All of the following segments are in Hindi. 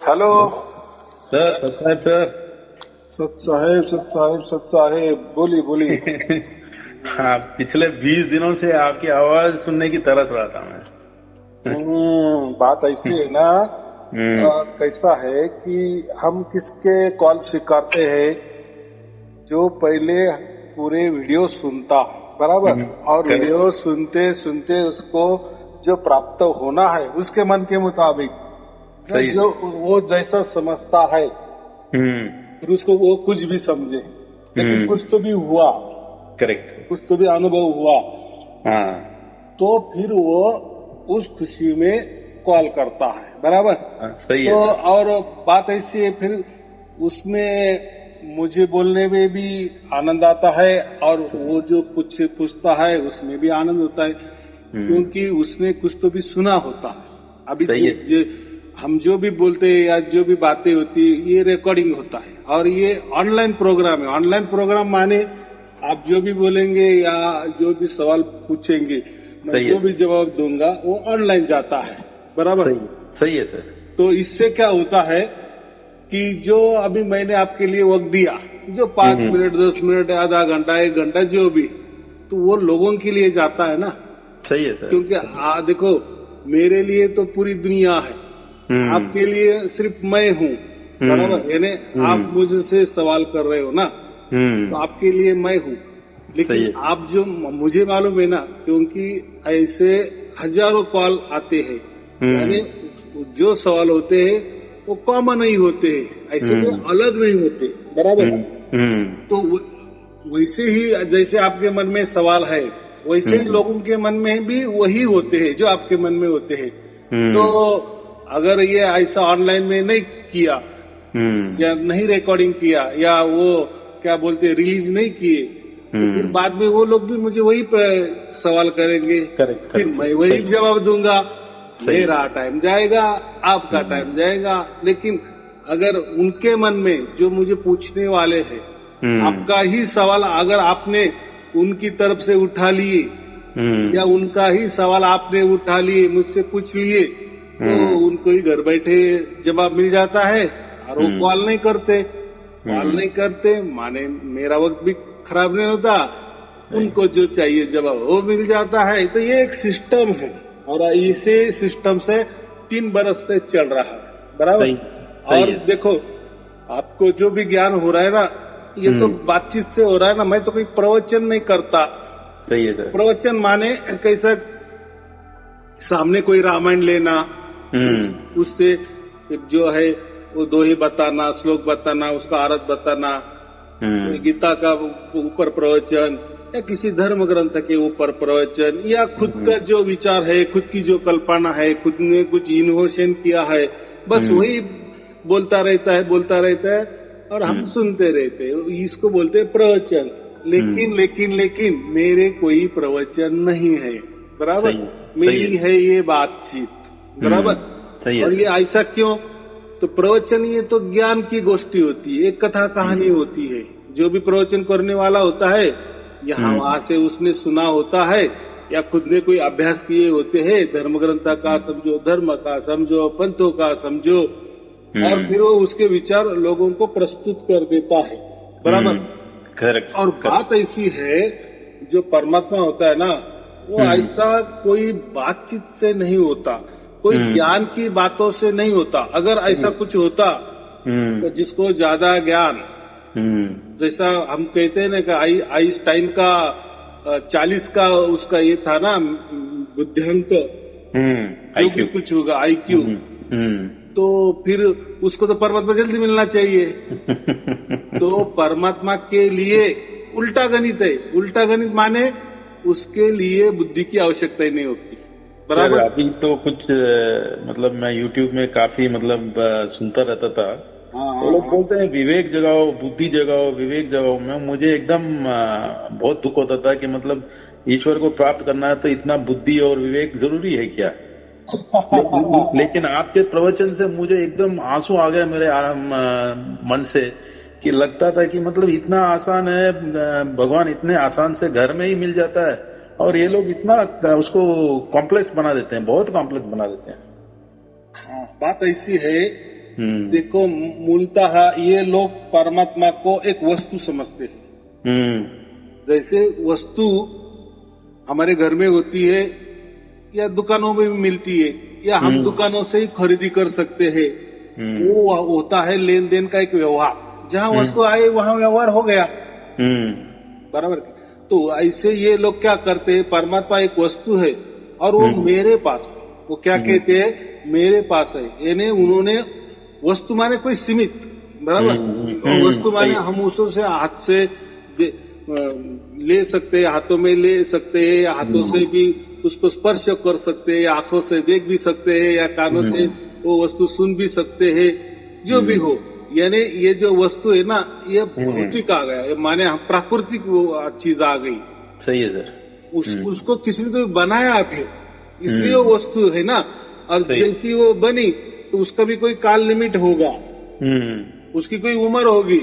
हेलो। सर सर सर सत साहेब बोली बोली। हाँ, पिछले 20 दिनों से आपकी आवाज सुनने की तरस रहा था मैं। बात ऐसी है ना। हम्म। कैसा है कि हम किसके कॉल स्वीकारते हैं जो पहले पूरे वीडियो सुनता है, बराबर। और करेक्ट। वीडियो सुनते सुनते उसको जो प्राप्त होना है उसके मन के मुताबिक सही जो है। वो जैसा समझता है, हम्म। फिर उसको वो कुछ भी समझे, लेकिन हम्म। कुछ तो भी हुआ, करेक्ट। कुछ तो भी अनुभव हुआ, हाँ। तो फिर वो उस खुशी में कॉल करता है, बराबर। हाँ, सही तो है सर। और बात ऐसी है, फिर उसमें मुझे बोलने में भी आनंद आता है और वो जो पूछता है उसमें भी आनंद होता है, हम्म। क्योंकि उसने कुछ तो भी सुना होता है। अभी सही है। हम जो भी बोलते हैं या जो भी बातें होती है ये रिकॉर्डिंग होता है, और ये ऑनलाइन प्रोग्राम है। ऑनलाइन प्रोग्राम माने आप जो भी बोलेंगे या जो भी सवाल पूछेंगे, मैं सही है। जो भी जवाब दूंगा वो ऑनलाइन जाता है, बराबर। सही है। सही है सर। तो इससे क्या होता है कि जो अभी मैंने आपके लिए वक्त दिया, जो 5 मिनट 10 मिनट आधा घंटा 1 घंटा जो भी, तो वो लोगों के लिए जाता है ना। सही है सर। क्योंकि देखो, मेरे लिए तो पूरी दुनिया है, हम्म। आपके लिए सिर्फ मैं हूँ, हम्म। बराबर। यानी आप हम्म। मुझसे सवाल कर रहे हो ना, तो हम्म। आपके लिए मैं हूँ। सही लेकिन है। आप जो, मुझे मालूम है ना, क्योंकि ऐसे हजारों कॉल आते हैं, यानी हम्म। जो सवाल होते हैं वो कॉमन नहीं होते हैं, ऐसे कोई हम्म। अलग नहीं होते, बराबर। हम्म। हम्म। तो वैसे ही जैसे आपके मन में सवाल है, वैसे ही हम्म। लोगों के मन में भी वही होते हैं जो आपके मन में होते हैं। तो हम्म। अगर ये ऐसा ऑनलाइन में नहीं किया हम्म। या नहीं रिकॉर्डिंग किया या वो क्या बोलते रिलीज नहीं किए, तो फिर हम्म। बाद में वो लोग भी मुझे वही सवाल करेंगे, करेक्ट फिर करेक्ट। मैं वही सही। जवाब दूंगा। सही है। मेरा टाइम जाएगा, आपका हम्म। टाइम जाएगा। लेकिन अगर उनके मन में जो मुझे पूछने वाले हैं, हम्म। आपका ही सवाल अगर आपने उनकी तरफ से उठा लिए या हम्म। उनका ही सवाल आपने उठा लिए मुझसे पूछ लिए, तो हम्म। उनको ही घर बैठे जवाब मिल जाता है और वो हम्म। कॉल नहीं करते। कॉल हम्म। नहीं करते माने मेरा वक्त भी खराब नहीं होता, सही। उनको जो चाहिए जवाब वो मिल जाता है। तो ये एक सिस्टम है, और इसी सिस्टम से 3 बरस से चल रहा है, बराबर। सही। सही और है। देखो, आपको जो भी ज्ञान हो रहा है ना, ये तो हम्म। बातचीत से हो रहा है ना। मैं तो कोई प्रवचन नहीं करता। सही है सर। प्रवचन माने कैसा, सामने कोई रामायण लेना, हम्म। उससे जो है वो दोहे बताना, श्लोक बताना, उसका अर्थ बताना, कोई हम्म। गीता का ऊपर प्रवचन या किसी धर्म ग्रंथ के ऊपर प्रवचन, या खुद हम्म। का जो विचार है, खुद की जो कल्पना है, खुद ने कुछ इनोवेशन किया है, बस हम्म। वही बोलता रहता है, बोलता रहता है और हम हम्म। सुनते रहते हैं। इसको बोलते हैं प्रवचन। लेकिन हम्म। लेकिन लेकिन मेरे कोई प्रवचन नहीं है, बराबर। सही है। सही है। मेरी है ये बातचीत, बराबर। सही है और ये सर। ऐसा क्यों? तो प्रवचन ये तो ज्ञान की गोष्ठी होती है, एक कथा कहानी हम्म। होती है। जो भी प्रवचन करने वाला होता है, यहाँ हम्म। वहां से उसने सुना होता है या खुद ने कोई अभ्यास किए होते हैं, धर्म ग्रंथ का समझो, धर्म का समझो, पंथों का समझो, और हम्म। फिर वो उसके विचार लोगों को प्रस्तुत कर देता है, बराबर। हम्म। करेक्ट और बात करेक्ट। ऐसी है, जो परमात्मा होता है ना, वो हम्म। ऐसा कोई बातचीत से नहीं होता, कोई हम्म। ज्ञान की बातों से नहीं होता। अगर ऐसा हम्म। कुछ होता हम्म। तो जिसको ज्यादा ज्ञान, हम्म। जैसा हम कहते हैं ना कि आइंस्टाइन का 40 का उसका ये था ना, बुद्धिअंक, जो भी आईक्यू। कुछ होगा आईक्यू, हम्म। हम्म। तो फिर उसको तो परमात्मा जल्दी मिलना चाहिए। तो परमात्मा के लिए उल्टा गणित है। उल्टा गणित माने उसके लिए बुद्धि की आवश्यकता ही नहीं होती, सर बराबर। अभी तो कुछ मतलब मैं YouTube में काफी मतलब सुनता रहता था। हाँ वो हाँ लोग हाँ। बोलते हैं विवेक जगाओ, बुद्धि जगाओ, विवेक जगाओ। मैं मुझे एकदम बहुत दुख होता था कि मतलब ईश्वर को प्राप्त करना है तो इतना बुद्धि और विवेक जरूरी है क्या? लेकिन आपके प्रवचन से मुझे एकदम आंसू आ गया मेरे मन से, कि लगता था कि मतलब इतना आसान है, भगवान इतने आसान से घर में ही मिल जाता है, और ये लोग इतना उसको कॉम्प्लेक्स बना देते हैं, बहुत कॉम्प्लेक्स बना देते हैं। हाँ, बात ऐसी है देखो मूलतः ये लोग परमात्मा को एक वस्तु समझते हैं। जैसे वस्तु हमारे घर में होती है या दुकानों में भी मिलती है या हम दुकानों से ही खरीदी कर सकते हैं, वो होता है लेन देन का एक व्यवहार। जहाँ वस्तु आए वहाँ व्यवहार हो गया, बराबर। तो ऐसे ये लोग क्या करते हैं, परमात्मा एक वस्तु है और वो मेरे पास, वो क्या कहते हैं, मेरे पास है, यानी उन्होंने वस्तु माने कोई सीमित, बराबर। वस्तु माने हम उससे हाथ से ले सकते हैं, हाथों में ले सकते हैं, या हाथों से भी उसको स्पर्श कर सकते हैं, या आंखों से देख भी सकते हैं, या कानों से वो वस्तु सुन भी सकते हैं, जो भी हो। यानी ये जो वस्तु है ना, ये भौतिक आ गया, ये माने प्राकृतिक चीज आ गई। सही है सर। उसको किसी ने तो बनाया फिर, इसलिए वो वस्तु है ना। और जैसी वो बनी तो उसका भी कोई काल लिमिट होगा, उसकी कोई उम्र होगी,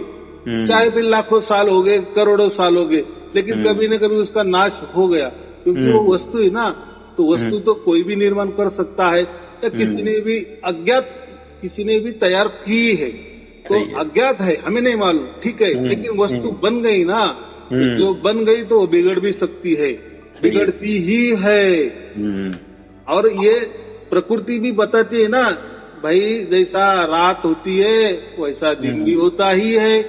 चाहे फिर लाखों साल हो गए, करोड़ों साल हो गए, लेकिन कभी न कभी उसका नाश हो गया, क्योंकि वो वस्तु है ना। तो वस्तु तो कोई भी निर्माण कर सकता है, या किसी ने भी अज्ञात किसी ने भी तैयार की है, तो अज्ञात है, हमें नहीं मालूम, ठीक है, लेकिन वस्तु बन गई ना। तो जो बन गई तो वो बिगड़ भी सकती है, बिगड़ती ही है। और ये प्रकृति भी बताती है ना भाई, जैसा रात होती है वैसा दिन भी होता ही है।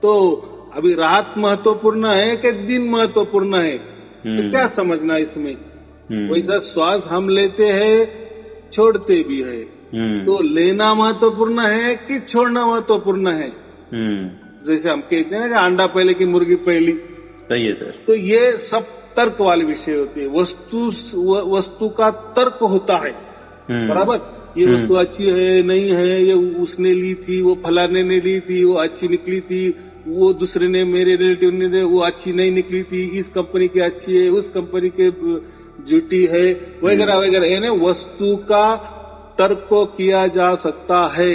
तो अभी रात महत्वपूर्ण है कि दिन महत्वपूर्ण है, तो क्या समझना इसमें। वैसा श्वास हम लेते हैं, छोड़ते भी है, तो लेना महत्वपूर्ण है कि छोड़ना महत्वपूर्ण है। जैसे हम कहते हैं ना कि अंडा पहले की मुर्गी पहली। सही है सर। तो ये सब तर्क वाले विषय होते हैं। वस्तु का तर्क होता है, बराबर। ये वस्तु अच्छी है नहीं है, ये उसने ली थी, वो फलाने ने ली थी, वो अच्छी निकली थी, वो दूसरे ने, मेरे रिलेटिव ने दे, वो अच्छी नहीं निकली थी, इस कंपनी की अच्छी है, उस कंपनी के झूठी है, वगैरह वगैरह। यानी वस्तु का तर्क किया जा सकता है,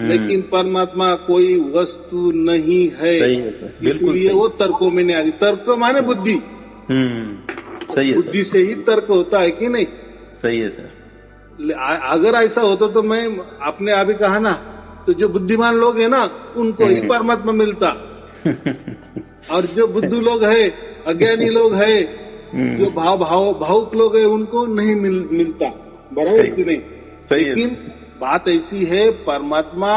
लेकिन परमात्मा कोई वस्तु नहीं है, इसलिए वो तर्कों में नहीं आती। तर्क माने बुद्धि, सही है, बुद्धि से ही तर्क होता है कि नहीं। सही है सर। अगर ऐसा होता तो मैं आपने अभी कहा ना, तो जो बुद्धिमान लोग हैं ना उनको ही परमात्मा मिलता, और जो बुद्धू लोग है, अज्ञानी लोग है, जो भावुक लोग है, उनको नहीं मिलता, बराबर कि नहीं। लेकिन बात ऐसी है, परमात्मा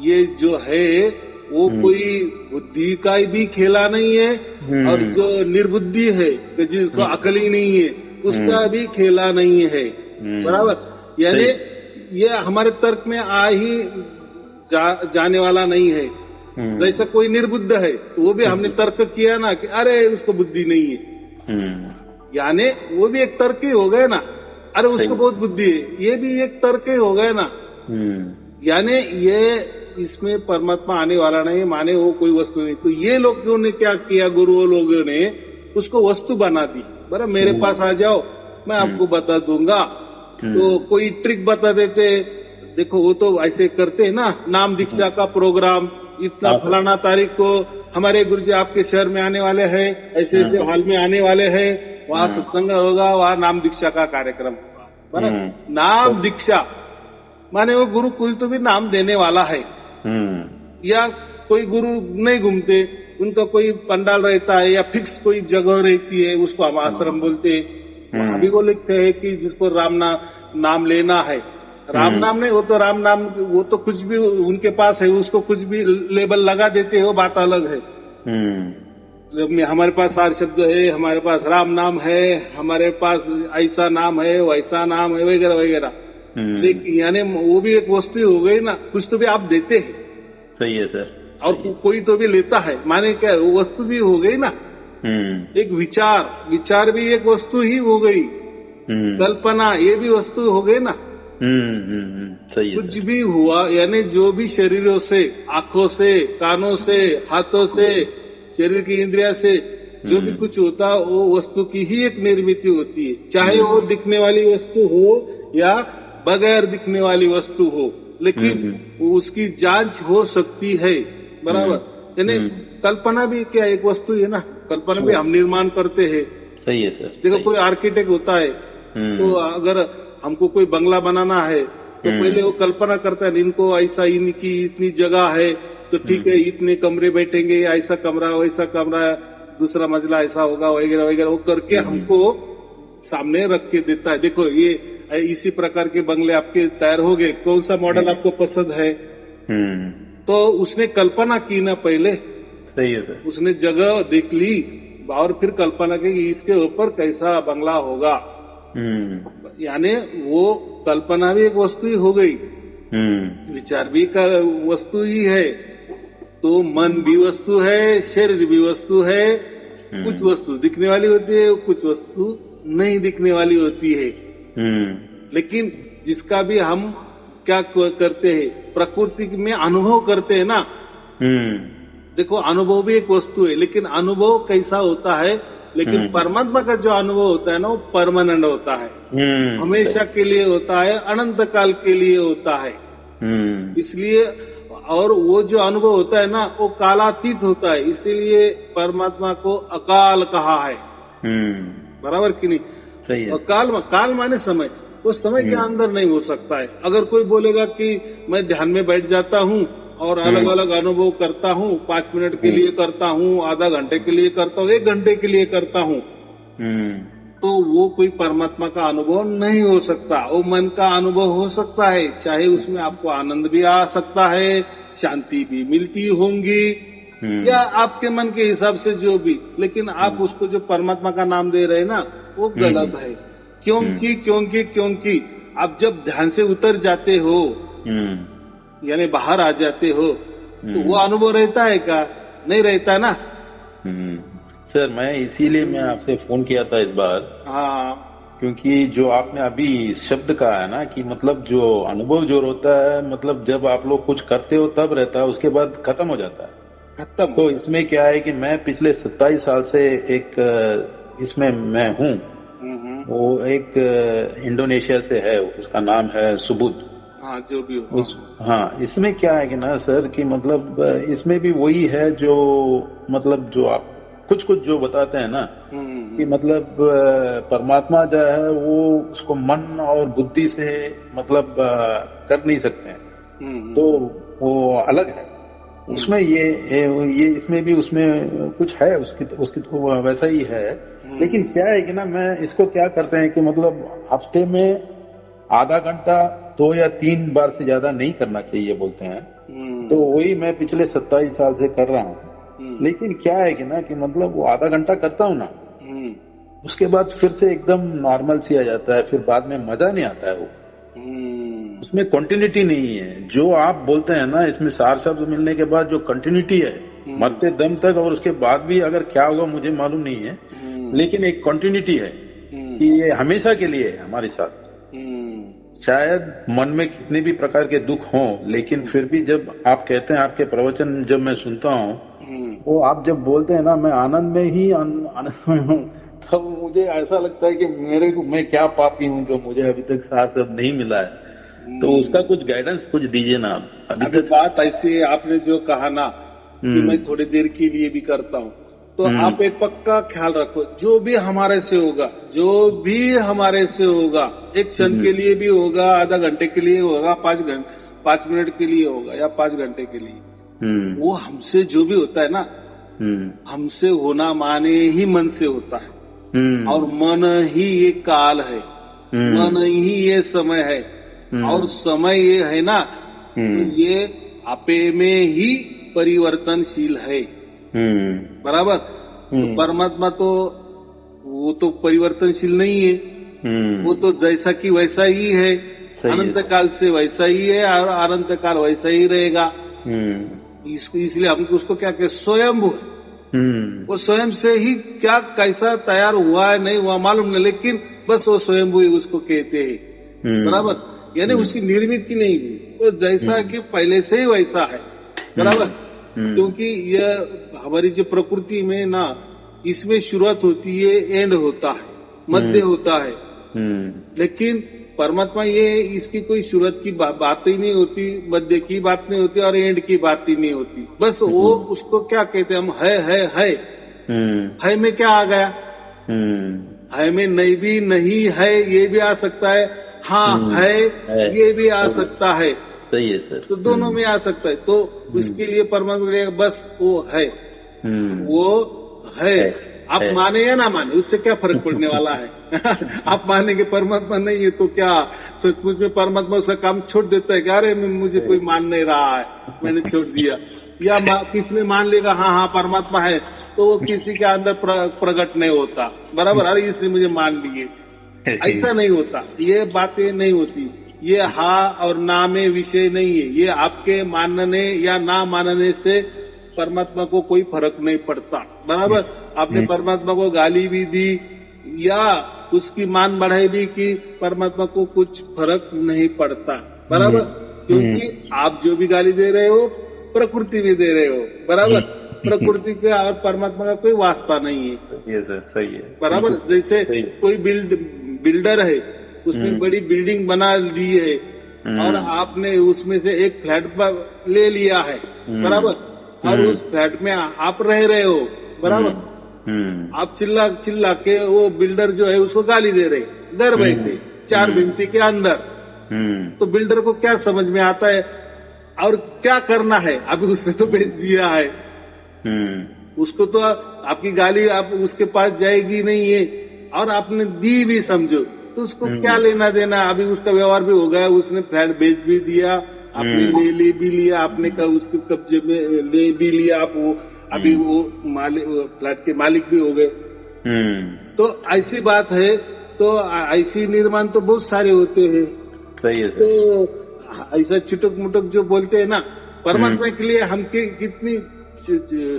ये जो है वो कोई बुद्धि का भी खेला नहीं है, और जो निर्बुद्धि है, जिसको अकल ही नहीं है, उसका भी खेला नहीं है, बराबर। यानी ये हमारे तर्क में आ ही जाने वाला नहीं है। जैसा कोई निर्बुद्ध है तो वो भी हमने तर्क किया ना कि अरे उसको बुद्धि नहीं है, यानी वो भी एक तर्क ही हो गए ना। अरे उसको बहुत बुद्धि है, ये भी एक तर्क ही हो गए ना। यानी ये इसमें परमात्मा आने वाला नहीं, माने वो कोई वस्तु नहीं। तो ये लोगों ने क्या किया, गुरुओं लोगों ने उसको वस्तु बना दी। बराबर, मेरे पास आ जाओ, मैं आपको बता दूंगा। तो कोई ट्रिक बता देते, देखो वो तो ऐसे करते हैं ना, नाम दीक्षा का प्रोग्राम, इतना फलाना तारीख को हमारे गुरुजी आपके शहर में आने वाले हैं, ऐसे ऐसे हॉल में आने वाले हैं, वहाँ सत्संग होगा, वहाँ नाम दीक्षा का कार्यक्रम होगा। बराबर, नाम दीक्षा माने वो गुरु कोई तो भी नाम देने वाला है। या कोई गुरु नहीं घूमते, उनका कोई पंडाल रहता है या फिक्स कोई जगह रहती है, उसको हम आश्रम बोलते हैं। वहां भी वो लिखते हैं कि जिसको राम नाम लेना है, राम नाम नहीं, वो तो राम नाम, वो तो कुछ भी उनके पास है, उसको कुछ भी लेबल लगा देते हैं, वो बात अलग है। हमारे पास 4 शब्द है, हमारे पास राम नाम है, हमारे पास ऐसा नाम है, वैसा नाम है, वगैरह वगैरह। लेकिन यानी वो भी एक वस्तु हो गई ना, कुछ तो भी आप देते हैं। सही है सर। और कोई तो भी लेता है, माने क्या, वो वस्तु भी हो गई ना। एक विचार भी एक वस्तु ही हो गई। कल्पना ये भी वस्तु हो गई ना। सही है। कुछ भी हुआ, यानी जो भी शरीरों से, आंखों से, कानों से, हाथों से, शरीर की इंद्रिया से जो भी कुछ होता, वो वस्तु की ही एक निर्मित होती है। चाहे वो दिखने वाली वस्तु हो या बगैर दिखने वाली वस्तु हो, लेकिन उसकी जांच हो सकती है, बराबर। यानी कल्पना भी क्या एक वस्तु है ना, कल्पना भी हम निर्माण करते हैं। सही है सर। देखो कोई आर्किटेक्ट होता है, तो अगर हमको कोई बंगला बनाना है तो पहले वो कल्पना करता है इनको ऐसा, इनकी इतनी जगह है तो ठीक है, इतने कमरे बैठेंगे, ऐसा कमरा वैसा कमरा, दूसरा मंजिला ऐसा होगा वगैरह वगैरह, वो करके हमको सामने रख के देता है। देखो ये इसी प्रकार के बंगले आपके तैयार हो गए, कौन सा मॉडल आपको पसंद है। तो उसने कल्पना की ना पहले, सही है सर, उसने जगह देख ली और फिर कल्पना की कि इसके ऊपर कैसा बंगला होगा। यानी वो कल्पना भी एक वस्तु ही हो गई, विचार भी का वस्तु ही है। तो मन भी वस्तु है, शरीर भी वस्तु है। कुछ वस्तु दिखने वाली होती है, कुछ वस्तु नहीं दिखने वाली होती है। लेकिन जिसका भी हम क्या करते हैं, प्रकृति में अनुभव करते हैं ना। देखो अनुभव भी एक वस्तु है, लेकिन अनुभव कैसा होता है, लेकिन परमात्मा का जो अनुभव होता है ना, वो परमानेंट होता है, हमेशा के लिए होता है, अनंत काल के लिए होता है। इसलिए और वो जो अनुभव होता है ना, वो कालातीत होता है, इसीलिए परमात्मा को अकाल कहा है। बराबर कि नहीं? सही है। और काल माने समय, वो समय के अंदर नहीं हो सकता है। अगर कोई बोलेगा कि मैं ध्यान में बैठ जाता हूँ और अलग अलग अनुभव करता हूँ, 5 मिनट के लिए करता हूँ, आधा घंटे के लिए करता हूँ, 1 घंटे के लिए करता हूँ, तो वो कोई परमात्मा का अनुभव नहीं हो सकता। वो मन का अनुभव हो सकता है, चाहे उसमें आपको आनंद भी आ सकता है, शांति भी मिलती होंगी, या आपके मन के हिसाब से जो भी, लेकिन आप उसको जो परमात्मा का नाम दे रहे हैं ना, वो गलत है। क्योंकि आप जब ध्यान से उतर जाते हो, यानी बाहर आ जाते हो, तो वो अनुभव रहता है क्या? नहीं रहता ना। सर मैं इसीलिए मैं आपसे फोन किया था इस बार। हाँ, क्योंकि जो आपने अभी शब्द कहा है ना कि मतलब जो अनुभव जो होता है, मतलब जब आप लोग कुछ करते हो तब रहता है, उसके बाद खत्म हो जाता है। खत्म। तो इसमें क्या है कि मैं पिछले 27 साल से एक इसमें मैं हूँ। वो एक इंडोनेशिया से है, उसका नाम है सुबुद। हाँ, जो भी हो। हाँ, इसमें क्या है कि ना सर कि मतलब इसमें भी वही है जो मतलब जो आप कुछ जो बताते हैं ना कि मतलब परमात्मा जो है वो उसको मन और बुद्धि से मतलब कर नहीं सकते हैं, तो वो अलग है। उसमें ये इसमें भी उसमें कुछ है, उसकी तो वैसा ही है। लेकिन क्या है कि ना मैं इसको क्या करते हैं कि मतलब हफ्ते में आधा घंटा 2 या 3 बार से ज्यादा नहीं करना चाहिए बोलते हैं। तो वही मैं पिछले 27 साल से कर रहा हूँ। लेकिन क्या है कि ना कि मतलब वो आधा घंटा करता हूँ ना, उसके बाद फिर से एकदम नॉर्मल सी आ जाता है, फिर बाद में मजा नहीं आता है। वो उसमें कंटिन्यूटी नहीं है। जो आप बोलते हैं ना, इसमें सार शब्द मिलने के बाद जो कंटिन्यूटी है मरते दम तक, और उसके बाद भी अगर क्या होगा मुझे मालूम नहीं है, लेकिन एक कंटिन्यूटी है कि ये हमेशा के लिए है हमारे साथ। शायद मन में कितने भी प्रकार के दुख हों, लेकिन फिर भी जब आप कहते हैं, आपके प्रवचन जब मैं सुनता हूँ, वो आप जब बोलते हैं ना, मैं आनंद में ही आनंद में हूँ, तब मुझे ऐसा लगता है कि मैं क्या पापी हूँ जो मुझे अभी तक सार शब्द नहीं मिला है। तो उसका कुछ गाइडेंस कुछ दीजिए ना आप। अभी तक बात ऐसी आपने जो कहा ना कि मैं थोड़ी देर के लिए भी करता हूँ, तो आप एक पक्का ख्याल रखो, जो भी हमारे से होगा, एक क्षण के लिए भी होगा, आधा घंटे के लिए होगा, 5 मिनट के लिए होगा, या 5 घंटे के लिए, वो हमसे जो भी होता है ना, हमसे होना माने ही मन से होता है। और मन ही ये काल है, मन ही ये समय है, और समय ये है ना, तो ये आपे में ही परिवर्तनशील है। बराबर। तो परमात्मा तो वो तो परिवर्तनशील नहीं है, वो तो जैसा कि वैसा ही है, अनंत काल से वैसा ही है, और अनंत काल वैसा ही रहेगा। इसलिए हम उसको क्या कहते, स्वयंभू। वो स्वयं से ही क्या कैसा तैयार हुआ है नहीं हुआ मालूम नहीं, लेकिन बस वो स्वयंभू उसको कहते हैं। बराबर। यानी उसकी निर्मित नहीं हुई, वो जैसा कि पहले से ही वैसा है। बराबर। क्योंकि यह हमारी जो प्रकृति में ना, इसमें शुरुआत होती है, एंड होता है, मध्य होता है। लेकिन परमात्मा ये इसकी कोई शुरुआत की बात ही नहीं होती, मध्य की बात नहीं होती, और एंड की बात ही नहीं होती। बस वो उसको क्या कहते हैं हम, है में क्या आ गया, है में नहीं भी नहीं है, ये भी आ सकता है, हाँ है, ये भी आ सकता है। सही है सर। तो दोनों में आ सकता है। तो उसके लिए परमात्मा बस वो है, वो है। आप माने या ना माने, उससे क्या फर्क पड़ने वाला है। आप माने कि परमात्मा नहीं है तो क्या सचमुच में परमात्मा उसका काम छोड़ देता है कि अरे मुझे कोई मान नहीं रहा है, मैंने छोड़ दिया। या किसने मान लेगा हाँ हाँ परमात्मा है, तो वो किसी के अंदर प्रकट नहीं होता, बराबर। अरे इसने मुझे मान लिए, ऐसा नहीं होता। ये बातें नहीं होती। ये हाँ और ना में विषय नहीं है। ये आपके मानने या ना मानने से परमात्मा को कोई फर्क नहीं पड़ता, बराबर। आपने परमात्मा को गाली भी दी या उसकी मान बढ़ाई भी की, परमात्मा को कुछ फर्क नहीं पड़ता, बराबर। क्योंकि आप जो भी गाली दे रहे हो प्रकृति भी दे रहे हो, बराबर। प्रकृति का और परमात्मा का कोई वास्ता नहीं है। ये सर सही है, बराबर। जैसे कोई बिल्डर है, उसने बड़ी बिल्डिंग बना ली है और आपने उसमें से एक फ्लैट ले लिया है, बराबर। और उस फ्लैट में आप रह रहे हो, बराबर। आप चिल्ला के वो बिल्डर जो है उसको गाली दे रहे, घर बैठे चार भिंती के अंदर। तो बिल्डर को क्या समझ में आता है और क्या करना है? अभी उसने तो बेच दिया है, उसको तो आपकी गाली आप उसके पास जाएगी नहीं है। और आपने दी भी समझो तो उसको क्या लेना देना। अभी उसका व्यवहार भी हो गया, उसने फ्लैट बेच भी दिया, आपने ले भी लिया, आपने उसके कब्जे में ले भी लिया, आप वो अभी वो फ्लैट के मालिक भी हो गए। तो ऐसी बात है। तो ऐसी निर्माण तो बहुत सारे होते हैं। सही है। तो ऐसा चुटक मुटक जो बोलते हैं ना, परमात्मा के लिए हम कितनी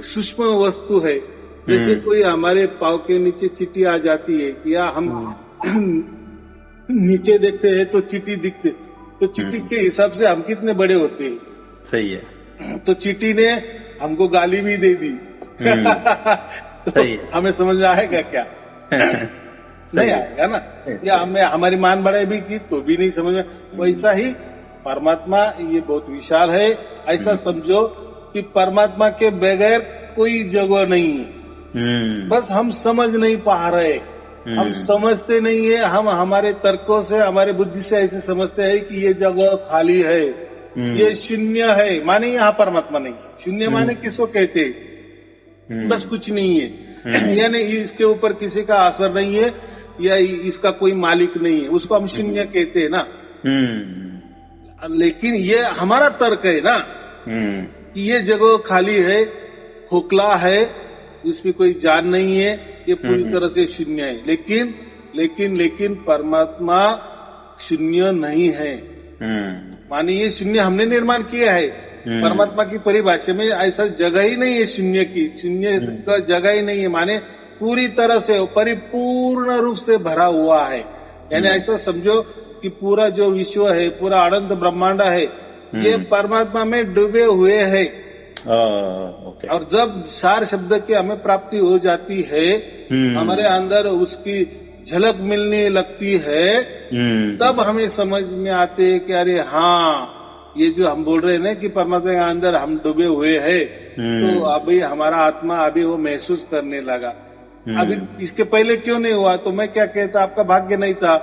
सूक्ष्म वस्तु है। जैसे कोई हमारे पाँव के नीचे चींटी आ जाती है या हम नीचे देखते हैं तो चींटी दिखते, तो चींटी के हिसाब से हम कितने बड़े होते हैं। सही है। तो चींटी ने हमको गाली भी दे दी तो हमें समझ में आएगा क्या? नहीं आएगा ना। या हमें हमारी मान बढ़ाई भी की तो भी नहीं समझ में। वैसा ही परमात्मा ये बहुत विशाल है। ऐसा समझो कि परमात्मा के बगैर कोई जगह नहीं है। बस हम समझ नहीं पा रहे, हम समझते नहीं है। हम हमारे तर्कों से, हमारे बुद्धि से ऐसे समझते हैं कि ये जगह खाली है, ये शून्य है, माने यहाँ परमात्मा नहीं। शून्य माने किसको कहते हैं? बस कुछ नहीं है, यानी इसके ऊपर किसी का असर नहीं है या इसका कोई मालिक नहीं है, उसको हम शून्य कहते हैं ना। लेकिन ये हमारा तर्क है ना कि ये जगह खाली है, खोखला है, इसमें कोई जान नहीं है, ये पूरी तरह से शून्य है। लेकिन परमात्मा शून्य नहीं है। माने ये शून्य हमने निर्माण किया है। परमात्मा की परिभाषा में ऐसा जगह ही नहीं है शून्य की। शून्य का जगह ही नहीं है, माने पूरी तरह से परिपूर्ण रूप से भरा हुआ है। यानी ऐसा समझो कि पूरा जो विश्व है, पूरा अनंत ब्रह्मांड है, ये परमात्मा में डूबे हुए है। और जब सार शब्द की हमें प्राप्ति हो जाती है, हमारे अंदर उसकी झलक मिलने लगती है, तब हमें समझ में आते हैं कि अरे हाँ, ये जो हम बोल रहे हैं ना कि परमात्मा के अंदर हम डूबे हुए हैं, तो अभी हमारा आत्मा अभी वो महसूस करने लगा। अभी इसके पहले क्यों नहीं हुआ? तो मैं क्या कहता, आपका भाग्य नहीं था,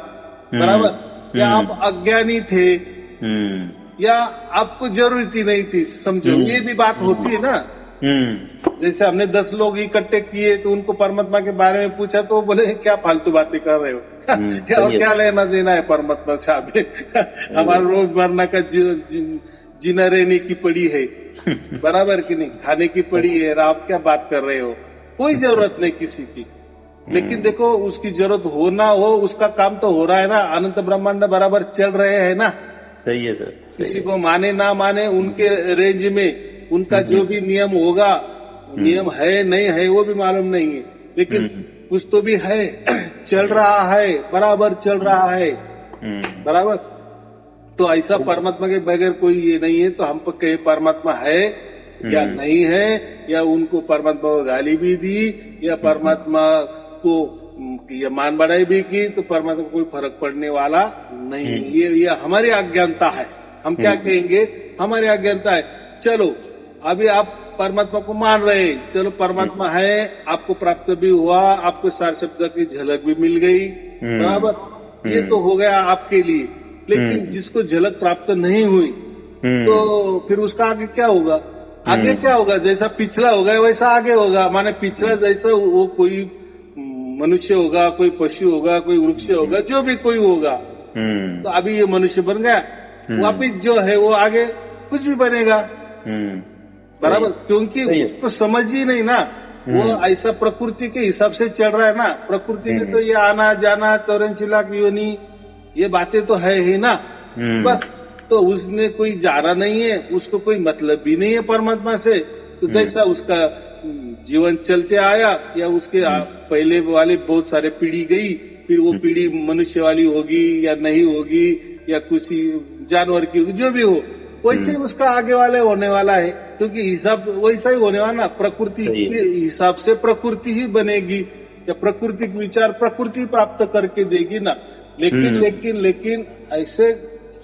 बराबर। या आप अज्ञानी थे या आपको जरूरत ही नहीं थी, समझो। ये भी बात होती है ना। जैसे हमने 10 लोग इकट्ठे किए तो उनको परमात्मा के बारे में पूछा तो बोले क्या फालतू बातें कर रहे हो और क्या लेना देना है परमात्मा से? अभी हमारा रोजमर्रा का जीना रहने की पड़ी है, बराबर कि नहीं? खाने की पड़ी है, आप क्या बात कर रहे हो? कोई जरूरत नहीं किसी की। लेकिन देखो, उसकी जरूरत हो ना हो, उसका काम तो हो रहा है ना। अनंत ब्रह्मांड बराबर चल रहे हैं ना। सही है सर। किसी को माने ना माने, उनके रेंज में उनका जो भी नियम होगा, नियम है नहीं है वो भी मालूम नहीं है, लेकिन कुछ तो भी है, चल रहा है, बराबर चल रहा है, बराबर। तो ऐसा परमात्मा के बगैर कोई ये नहीं है। तो हम पर कहे परमात्मा है या नहीं है, या उनको परमात्मा को गाली भी दी या परमात्मा को ये मान बढ़ाई भी की, तो परमात्मा को कोई फर्क पड़ने वाला नहीं है। ये हमारी अज्ञानता है। हम क्या कहेंगे? हमारी अज्ञानता है। चलो, अभी आप परमात्मा को मान रहे, चलो परमात्मा है, आपको प्राप्त भी हुआ, आपको सार शब्द की झलक भी मिल गई, बराबर। ये तो हो गया आपके लिए, लेकिन जिसको झलक प्राप्त नहीं हुई तो फिर उसका आगे क्या होगा? आगे क्या होगा? जैसा पिछला होगा वैसा आगे होगा। माने पिछला जैसा वो कोई मनुष्य होगा, कोई पशु होगा, कोई वृक्ष होगा, जो भी कोई होगा, तो अभी ये मनुष्य बन गया, वापिस जो है वो आगे कुछ भी बनेगा। बराबर, क्योंकि उसको समझ ही नहीं ना, वो ऐसा प्रकृति के हिसाब से चल रहा है ना। प्रकृति में तो ये आना जाना 84 लाख योनि ये बातें तो है ही ना, बस। तो उसने कोई जाना नहीं है, उसको कोई मतलब भी नहीं है परमात्मा से। तो जैसा उसका जीवन चलते आया, या उसके पहले वाले बहुत सारे पीढ़ी गई, फिर वो पीढ़ी मनुष्य वाली होगी या नहीं होगी, या किसी जानवर की होगी, जो भी हो, वैसे ही उसका आगे वाले होने वाला है। क्योंकि हिसाब वैसा ही होने वाला ना, प्रकृति के हिसाब से प्रकृति ही बनेगी, या प्रकृति के विचार प्रकृति प्राप्त करके देगी ना। लेकिन ऐसे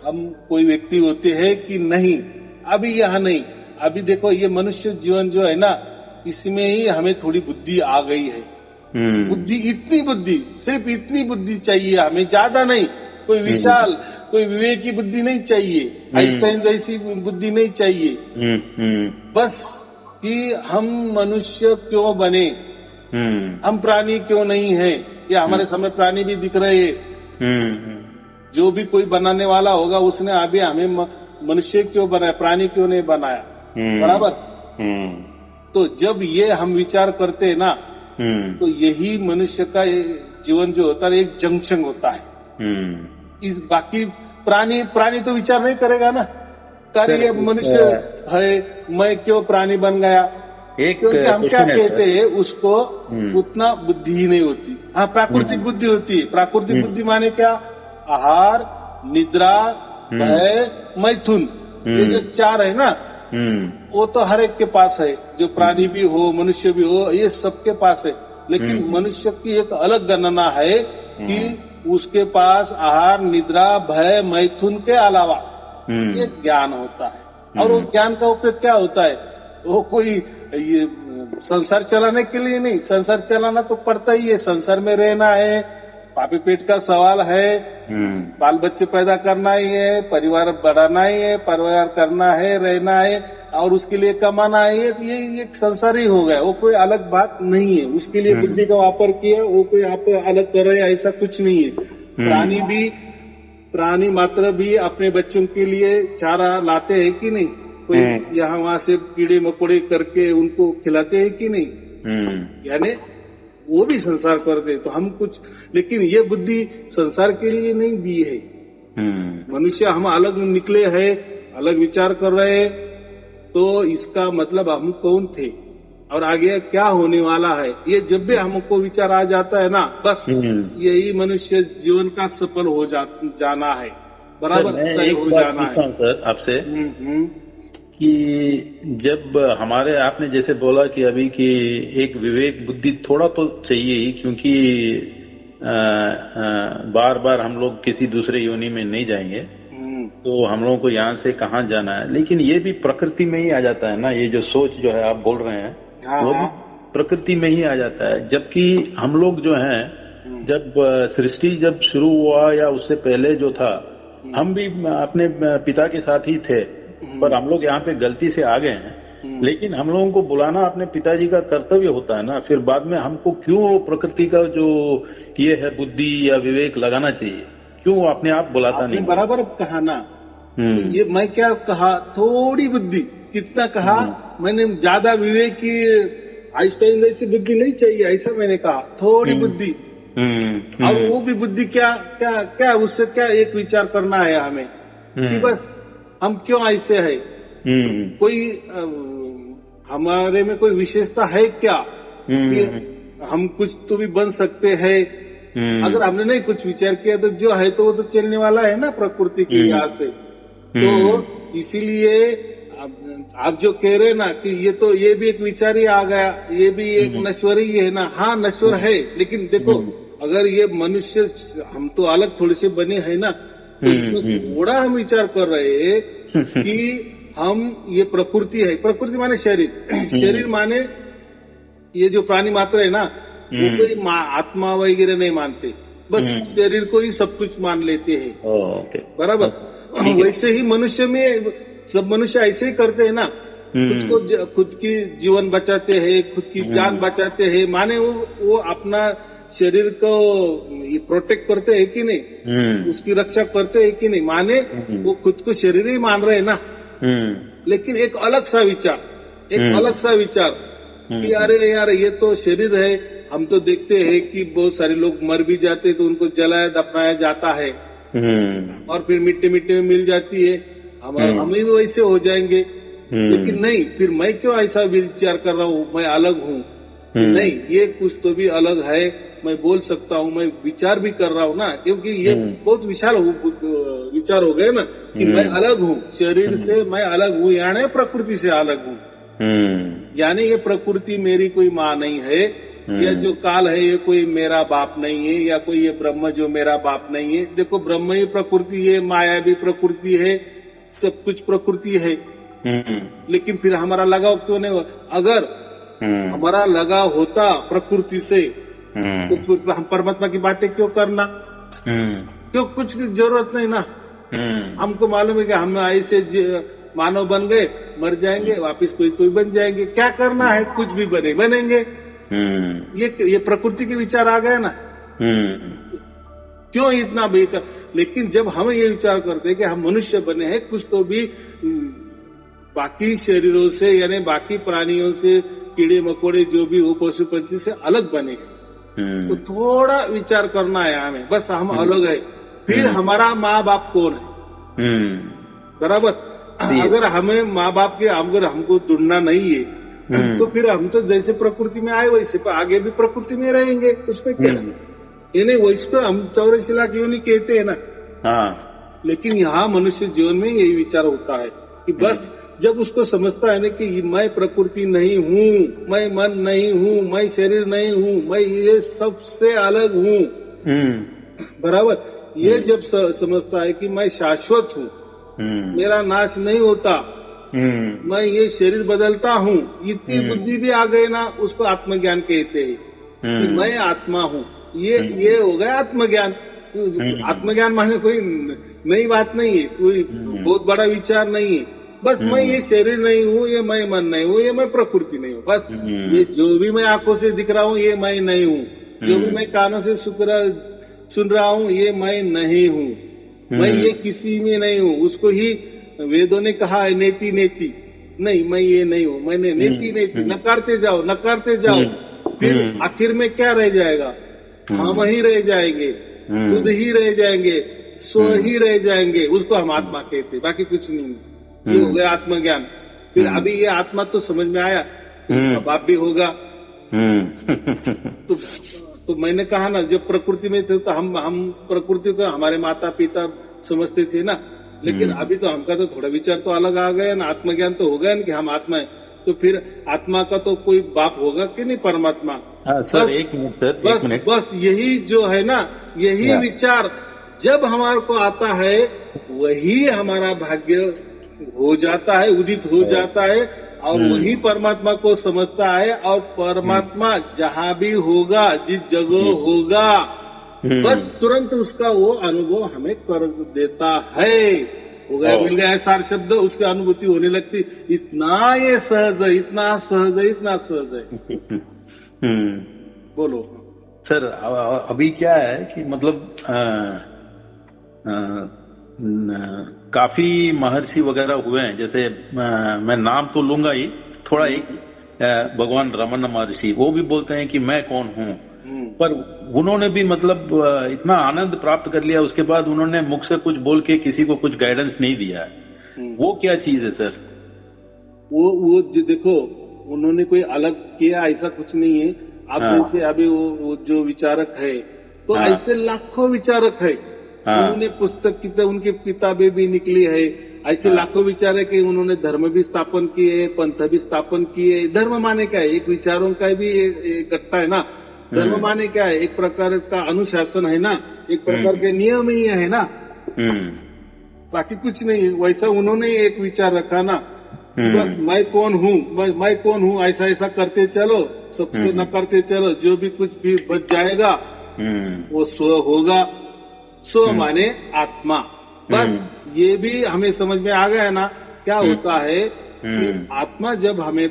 हम कोई व्यक्ति होते हैं कि नहीं, अभी यहाँ नहीं। अभी देखो ये मनुष्य जीवन जो है ना, इसमें ही हमें थोड़ी बुद्धि आ गई है। बुद्धि, इतनी बुद्धि, सिर्फ इतनी बुद्धि चाहिए हमें, ज्यादा नहीं। कोई विशाल, कोई विवेक की बुद्धि नहीं चाहिए, आइंस्टाइन जैसी बुद्धि नहीं चाहिए। बस कि हम मनुष्य क्यों बने, हम प्राणी क्यों नहीं है, या हमारे सामने प्राणी भी दिख रहे हैं। जो भी कोई बनाने वाला होगा उसने अभी हमें मनुष्य क्यों बनाया, प्राणी क्यों नहीं बनाया, बराबर। तो जब ये हम विचार करते हैं ना, तो यही मनुष्य का जीवन जो होता है एक जंक्शन होता है। इस बाकी प्राणी तो विचार नहीं करेगा ना, कार्य मनुष्य है, मैं क्यों प्राणी बन गया, क्योंकि हम क्या कहते हैं उसको उतना बुद्धि ही नहीं होती। हाँ, प्राकृतिक बुद्धि होती है। प्राकृतिक बुद्धि माने क्या? आहार, निद्रा, भय, मैथुन, ये जो चार है ना, वो तो हर एक के पास है। जो प्राणी भी हो, मनुष्य भी हो, ये सबके पास है। लेकिन मनुष्य की एक अलग गणना है कि उसके पास आहार, निद्रा, भय, मैथुन के अलावा ये ज्ञान होता है। और वो ज्ञान का उपयोग क्या होता है? वो कोई ये संसार चलाने के लिए नहीं, संसार चलाना तो पड़ता ही है, संसार में रहना है, पापी पेट का सवाल है, बाल बच्चे पैदा करना ही है, परिवार बढ़ाना ही है, परिवार करना है, रहना है, और उसके लिए कमाना है। ये एक संसार ही हो गया, वो कोई अलग बात नहीं है। उसके लिए बुद्धि का वापर किया, वो कोई आप अलग कर रहे, ऐसा कुछ नहीं है। प्राणी मात्र भी अपने बच्चों के लिए चारा लाते हैं कि नहीं? कोई यहाँ वहां से कीड़े मकोड़े करके उनको खिलाते हैं कि नहीं? यानी वो भी संसार करते, तो हम कुछ, लेकिन ये बुद्धि संसार के लिए नहीं दी है। मनुष्य हम अलग निकले हैं, अलग विचार कर रहे हैं, तो इसका मतलब हम कौन थे और आगे क्या होने वाला है, ये जब भी हमको विचार आ जाता है ना, बस यही मनुष्य जीवन का सफल हो जाना है, बराबर तय हो जाना है। सर आपसे कि जब हमारे, आपने जैसे बोला कि अभी की एक विवेक बुद्धि थोड़ा तो चाहिए ही, क्योंकि बार बार हम लोग किसी दूसरे योनि में नहीं जाएंगे, तो हम लोगों को यहाँ से कहाँ जाना है। लेकिन ये भी प्रकृति में ही आ जाता है ना, ये जो सोच जो है आप बोल रहे हैं, वो भी प्रकृति में ही आ जाता है। जबकि हम लोग जो हैं, जब सृष्टि जब शुरू हुआ या उससे पहले जो था, हम भी अपने पिता के साथ ही थे, पर हम लोग यहाँ पे गलती से आ गए हैं। लेकिन हम लोगों को बुलाना अपने पिताजी का कर्तव्य होता है ना। फिर बाद में हमको क्यों प्रकृति का जो ये है बुद्धि या विवेक लगाना चाहिए, क्यों अपने आप बुलाता नहीं? बराबर कहा ना, ये मैं क्या कहा, थोड़ी बुद्धि, कितना कहा मैंने, ज्यादा विवेक की आइंस्टाइन जैसी बुद्धि नहीं चाहिए, ऐसा मैंने कहा, थोड़ी बुद्धि। और वो भी बुद्धि क्या क्या क्या, उससे क्या एक विचार करना है हमें कि बस हम क्यों ऐसे है, कोई हमारे में कोई विशेषता है क्या, हम कुछ तो भी बन सकते हैं। अगर हमने नहीं कुछ विचार किया तो जो है तो वो तो चलने वाला है ना प्रकृति के लिहाज से। तो इसीलिए आप जो कह रहे ना कि ये तो ये भी एक विचार ही आ गया, ये भी एक नश्वर ही है ना। हाँ नश्वर है, लेकिन देखो अगर ये मनुष्य, हम तो अलग थोड़े से बने हैं ना, तो इसमें थोड़ा हम विचार कर रहे हैं कि हम ये प्रकृति है, प्रकृति माने शरीर, शरीर माने ये जो प्राणी मात्र है ना, वो कोई आत्मा वगैरह नहीं मानते, बस शरीर को ही सब कुछ मान लेते हैं। ओके, बराबर। वैसे ही मनुष्य में सब मनुष्य ऐसे ही करते हैं ना, खुद की जीवन बचाते हैं, खुद की जान बचाते हैं, माने वो अपना शरीर को प्रोटेक्ट करते हैं कि नहीं, उसकी रक्षा करते हैं कि नहीं, माने वो खुद को शरीर ही मान रहे हैं ना। लेकिन एक अलग सा विचार कि अरे यार ये तो शरीर है, हम तो देखते हैं कि बहुत सारे लोग मर भी जाते हैं तो उनको जलाया दफनाया जाता है और फिर मिट्टी में मिल जाती है, हम भी वैसे हो जाएंगे। लेकिन नहीं, फिर मैं क्यों ऐसा विचार कर रहा हूँ, मैं अलग हूँ। नहीं, ये कुछ तो भी अलग है, मैं बोल सकता हूँ, मैं विचार भी कर रहा हूँ ना, क्योंकि ये बहुत विशाल विचार हो गए ना कि मैं अलग हूँ, शरीर से मैं अलग हूँ, यानी प्रकृति से अलग हूँ। यानी ये प्रकृति मेरी कोई माँ नहीं है, या जो काल है ये कोई मेरा बाप नहीं है, या कोई ये ब्रह्म जो मेरा बाप नहीं है। देखो, ब्रह्म ही प्रकृति है, माया भी प्रकृति है, सब कुछ प्रकृति है। लेकिन फिर हमारा लगाव क्यों नहीं हुआ? अगर हमारा लगाव होता प्रकृति से तो फिर हम परमात्मा की बातें क्यों करना? क्यों, कुछ की जरूरत नहीं ना। हमको मालूम है कि हम ऐसे मानव बन गए, मर जाएंगे, वापिस कोई तो बन जाएंगे, क्या करना है, कुछ भी बनेंगे। ये प्रकृति के विचार आ गए ना। क्यों इतना बेकार? लेकिन जब हम ये विचार करते हैं कि हम मनुष्य बने हैं, कुछ तो भी बाकी शरीरों से, यानी बाकी प्राणियों से, कीड़े मकोड़े जो भी हो, पशु पंछी से अलग बने हैं, तो थोड़ा विचार करना है हमें, बस हम अलग है। फिर हमारा माँ बाप कौन है? बराबर। अगर हमें माँ बाप के, अगर हमको ढूंढना नहीं है तो फिर हम तो जैसे प्रकृति में आए वैसे आगे भी प्रकृति में रहेंगे, उसमें क्या? यानी वैसे हम 84 लाख योनि कहते हैं ना। लेकिन यहाँ मनुष्य जीवन में यही विचार होता है कि बस जब उसको समझता है ना कि मैं प्रकृति नहीं हूँ, मैं मन नहीं हूँ, मैं शरीर नहीं हूँ, मैं ये सबसे अलग हूँ, बराबर। ये जब समझता है कि मैं शाश्वत हूँ, मेरा नाश नहीं होता, मैं ये शरीर बदलता हूँ, इतनी बुद्धि भी आ गई ना, उसको आत्मज्ञान कहते हैं कि मैं आत्मा हूँ। ये हो गया आत्मज्ञान। आत्मज्ञान माने कोई नई बात नहीं है, कोई बहुत बड़ा विचार नहीं है। बस मैं ये शरीर नहीं हूँ, ये मैं मन नहीं हूँ, ये मैं प्रकृति नहीं हूँ। बस ये जो भी मैं आंखों से दिख रहा हूँ ये मैं नहीं हूँ, जो भी मैं कानों से सुन रहा हूँ ये मैं नहीं हूँ, मैं ये किसी में नहीं हूँ। उसको ही वेदों ने कहा है नेति नेति, नहीं मैं ये नहीं हूँ, मैंने नेति नेति, नकारते जाओ, फिर आखिर में क्या रह जाएगा? हम ही रह जाएंगे, खुद ही रह जाएंगे, स्व ही रह जाएंगे। उसको हम आत्मा कहते, बाकी कुछ नहीं। ये हो गया आत्मज्ञान। फिर अभी ये आत्मा तो समझ में आया, इसका बाप भी होगा। तो मैंने कहा ना, जब प्रकृति में थे तो हम प्रकृति को हमारे माता पिता समझते थे ना। लेकिन अभी तो हमका तो थोड़ा विचार तो अलग आ गया ना, आत्मज्ञान तो हो गया ना कि हम आत्मा है। तो फिर आत्मा का तो कोई बाप होगा कि नहीं? परमात्मा। सर एक मिनट सर, बस यही जो है ना, यही विचार जब हमारे को आता है वही हमारा भाग्य हो जाता है, उदित हो जाता है, और वही परमात्मा को समझता है। और परमात्मा जहाँ भी होगा, जिस जगह होगा, बस तुरंत उसका वो अनुभव हमें कर देता है। हो गया, मिल गया सार शब्द, उसकी अनुभूति होने लगती। इतना ये सहज है, इतना सहज है, इतना सहज है। बोलो सर। अभी क्या है कि मतलब काफी महर्षि वगैरह हुए हैं, जैसे मैं नाम तो लूंगा ही थोड़ा, एक भगवान रमन महर्षि, वो भी बोलते हैं कि मैं कौन हूँ, पर उन्होंने भी मतलब इतना आनंद प्राप्त कर लिया, उसके बाद उन्होंने मुख से कुछ बोल के किसी को कुछ गाइडेंस नहीं दिया है। वो क्या चीज है सर? वो देखो, उन्होंने कोई अलग किया ऐसा कुछ नहीं है। अब जैसे अभी वो जो विचारक है, तो ऐसे लाखों विचारक है। उन्होंने पुस्तक उनकी किताबें भी निकली है, ऐसे लाखों विचारक है। उन्होंने धर्म भी स्थापन किए, पंथ भी स्थापन किए। धर्म माने क्या है? एक विचारों का भी इकट्ठा है ना। धर्म माने क्या है? एक प्रकार का अनुशासन है ना, एक प्रकार के नियम ही है ना, बाकी कुछ नहीं। वैसा उन्होंने एक विचार रखा ना, बस मैं कौन हूँ, ऐसा ऐसा करते चलो, सबसे न करते चलो, जो भी कुछ भी बच जाएगा वो स्व होगा। स्व माने आत्मा। बस ये भी हमें समझ में आ गया है ना। क्या होता है कि आत्मा जब हमें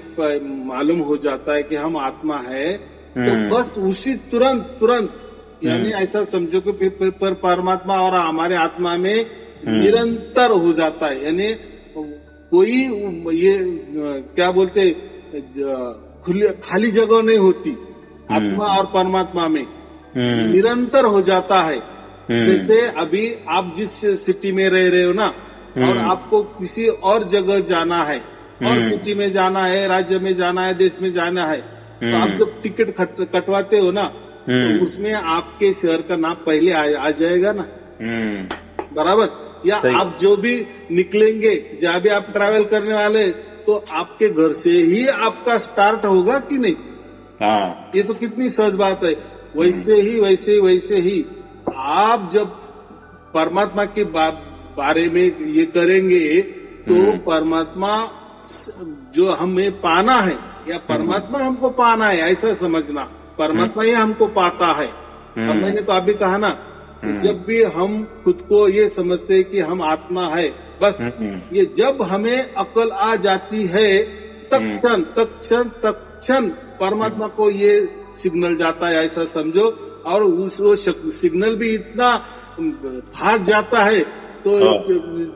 मालूम हो जाता है कि हम आत्मा है, तो बस उसी तुरंत यानी ऐसा समझो कि फिर परमात्मा और हमारे आत्मा में निरंतर हो जाता है। यानी कोई ये क्या बोलते खाली जगह नहीं होती आत्मा और परमात्मा में, निरंतर हो जाता है। जैसे अभी आप जिस सिटी में रह रहे हो ना, और आपको किसी और जगह जाना है, और सिटी में जाना है, राज्य में जाना है, देश में जाना है, तो आप जब टिकट कटवाते हो ना, तो उसमें आपके शहर का नाम पहले आ जाएगा ना, बराबर। या आप जो भी निकलेंगे, जहाँ भी आप ट्रैवल करने वाले, तो आपके घर से ही आपका स्टार्ट होगा कि नहीं? हाँ, ये तो कितनी सहज बात है। वैसे ही आप जब परमात्मा के बारे में ये करेंगे, तो परमात्मा जो हमें पाना है, या परमात्मा हमको पाना है, ऐसा समझना। परमात्मा ही हमको पाता है। अब मैंने तो अभी कहा ना, जब भी हम खुद को ये समझते हैं कि हम आत्मा है, बस ये जब हमें अकल आ जाती है, तत्क्षण परमात्मा को ये सिग्नल जाता है, ऐसा समझो। और वो सिग्नल भी इतना फास्ट जाता है, तो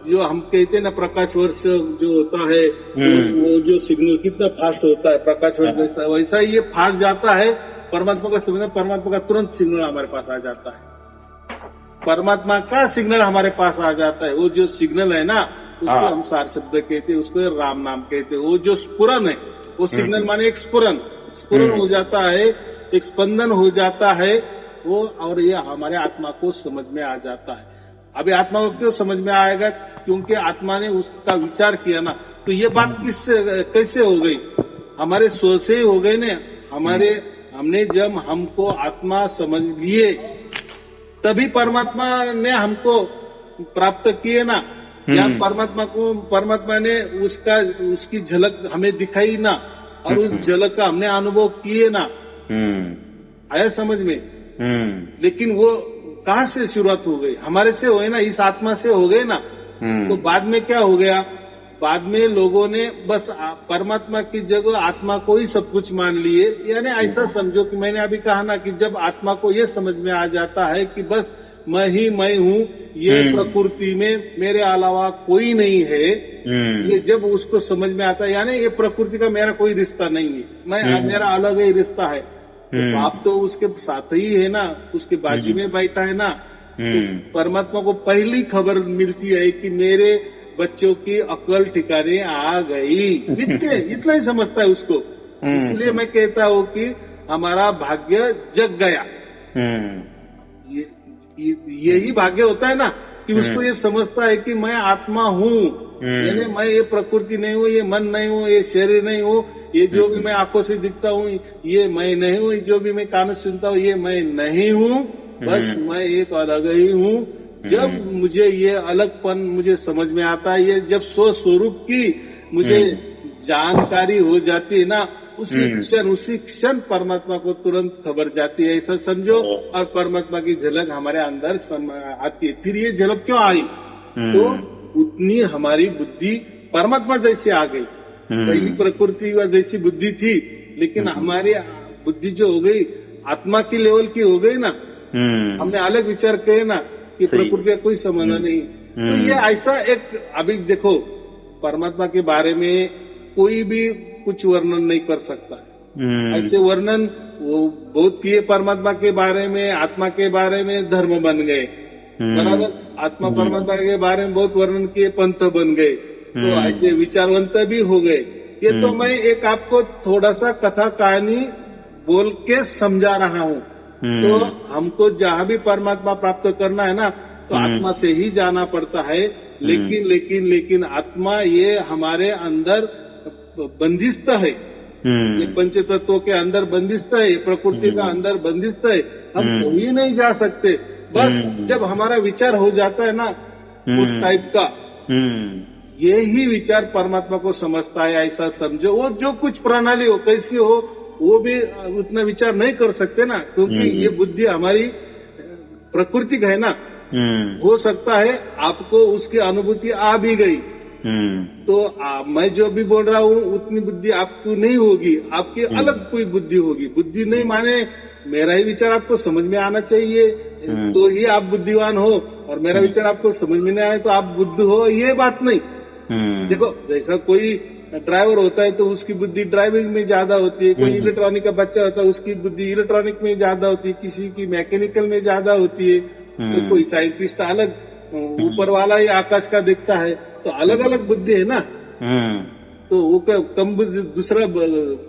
जो हम कहते हैं ना प्रकाश वर्ष जो होता है, वो जो सिग्नल कितना फास्ट होता है, प्रकाश वर्ष जैसा, वैसा ही ये फास्ट जाता है। परमात्मा का सिग्नल, परमात्मा का तुरंत सिग्नल हमारे पास आ जाता है। परमात्मा का सिग्नल हमारे पास आ जाता है। वो जो सिग्नल है ना, उसको हम सार शब्द कहते हैं, उसको राम नाम कहते हैं। वो जो स्फुरन है, वो सिग्नल माने एक स्फुरन हो जाता है, एक स्पंदन हो जाता है वो, और ये हमारे आत्मा को समझ में आ जाता है। अभी आत्मा को क्यों समझ में आएगा? क्योंकि आत्मा ने उसका विचार किया ना। तो ये बात कैसे हो गई? हमारे स्व से हो गई ना। हमने जब हमको आत्मा समझ लिए, तभी परमात्मा ने हमको प्राप्त किए ना, या परमात्मा ने उसकी झलक हमें दिखाई ना, और उस झलक का हमने अनुभव किए ना। आया समझ में? लेकिन वो कहाँ से शुरुआत हो गई? हमारे से हो गई ना, इस आत्मा से हो गए ना। तो बाद में क्या हो गया? बाद में लोगों ने बस परमात्मा की जगह आत्मा को ही सब कुछ मान लिए। यानी ऐसा समझो कि मैंने अभी कहा ना कि जब आत्मा को ये समझ में आ जाता है कि बस मैं ही मैं हूँ, ये प्रकृति में मेरे अलावा कोई नहीं है, ये जब उसको समझ में आता है, यानी ये प्रकृति का मेरा कोई रिश्ता नहीं है, मेरा अलग ही रिश्ता है। तो बाप तो उसके साथ ही है ना, उसके बाजू में बैठा है ना। तो परमात्मा को पहली खबर मिलती है कि मेरे बच्चों की अकल ठिकाने आ गई। इतना ही समझता है उसको। इसलिए मैं कहता हूँ कि हमारा भाग्य जग गया। यही भाग्य होता है ना कि उसको ये समझता है कि मैं आत्मा हूँ, यानी मैं ये प्रकृति नहीं हूँ, ये मन नहीं हूँ, ये शरीर नहीं हूँ, ये जो भी मैं आंखों से दिखता हूँ ये मैं नहीं हूँ, जो भी मैं कानों से सुनता हूँ ये मैं नहीं हूँ, बस मैं एक अलग ही हूँ। जब मुझे ये अलगपन मुझे समझ में आता है, ये जब स्वस्वरूप की मुझे जानकारी हो जाती है ना, उसी क्षण परमात्मा को तुरंत खबर जाती है, ऐसा समझो। और परमात्मा की झलक हमारे अंदर आती है। फिर ये झलक क्यों आई? तो उतनी हमारी बुद्धि परमात्मा जैसे आ गई। पहली प्रकृति जैसी बुद्धि थी, लेकिन हमारी बुद्धि जो हो गई आत्मा की लेवल की हो गई ना। हमने अलग विचार किए ना कि प्रकृति का कोई संबंध नहीं। तो ये ऐसा एक, अभी देखो परमात्मा के बारे में कोई भी कुछ वर्णन नहीं कर सकता है। ऐसे वर्णन वो बहुत किए परमात्मा के बारे में, आत्मा के बारे में धर्म बन गए, बराबर। आत्मा परमात्मा के बारे में बहुत वर्णन किए, पंथ बन गए, तो ऐसे विचारवंत भी हो गए। ये तो मैं एक आपको थोड़ा सा कथा कहानी बोल के समझा रहा हूँ। तो हमको जहाँ भी परमात्मा प्राप्त करना है ना, तो आत्मा से ही जाना पड़ता है। लेकिन आत्मा ये हमारे अंदर बंदिस्त है, ये पंच तत्वों के अंदर बंदिस्त है, ये प्रकृति का अंदर बंदिस्त है। हम कहीं नहीं जा सकते। बस जब हमारा विचार हो जाता है ना उस टाइप का, ये ही विचार परमात्मा को समझता है, ऐसा समझो। वो जो कुछ प्रणाली हो, कैसी हो, वो भी उतना विचार नहीं कर सकते ना, क्योंकि ये बुद्धि हमारी प्रकृति है ना। हो सकता है आपको उसकी अनुभूति आ भी गई, तो मैं जो भी बोल रहा हूँ उतनी बुद्धि आपको नहीं होगी, आपकी अलग कोई बुद्धि होगी। बुद्धि नहीं माने मेरा ही विचार आपको समझ में आना चाहिए, तो ही आप बुद्धिवान हो, और मेरा विचार आपको समझ में नहीं आए तो आप बुद्ध हो, ये बात नहीं। देखो, जैसा कोई ड्राइवर होता है तो उसकी बुद्धि ड्राइविंग में ज्यादा होती है, कोई इलेक्ट्रॉनिक का बच्चा होता है उसकी बुद्धि इलेक्ट्रॉनिक में ज्यादा होती है, किसी की मैकेनिकल में ज्यादा होती है, तो कोई साइंटिस्ट अलग ऊपर वाला ही आकाश का देखता है, तो अलग अलग बुद्धि है ना। तो वो कम बुद्धि दूसरा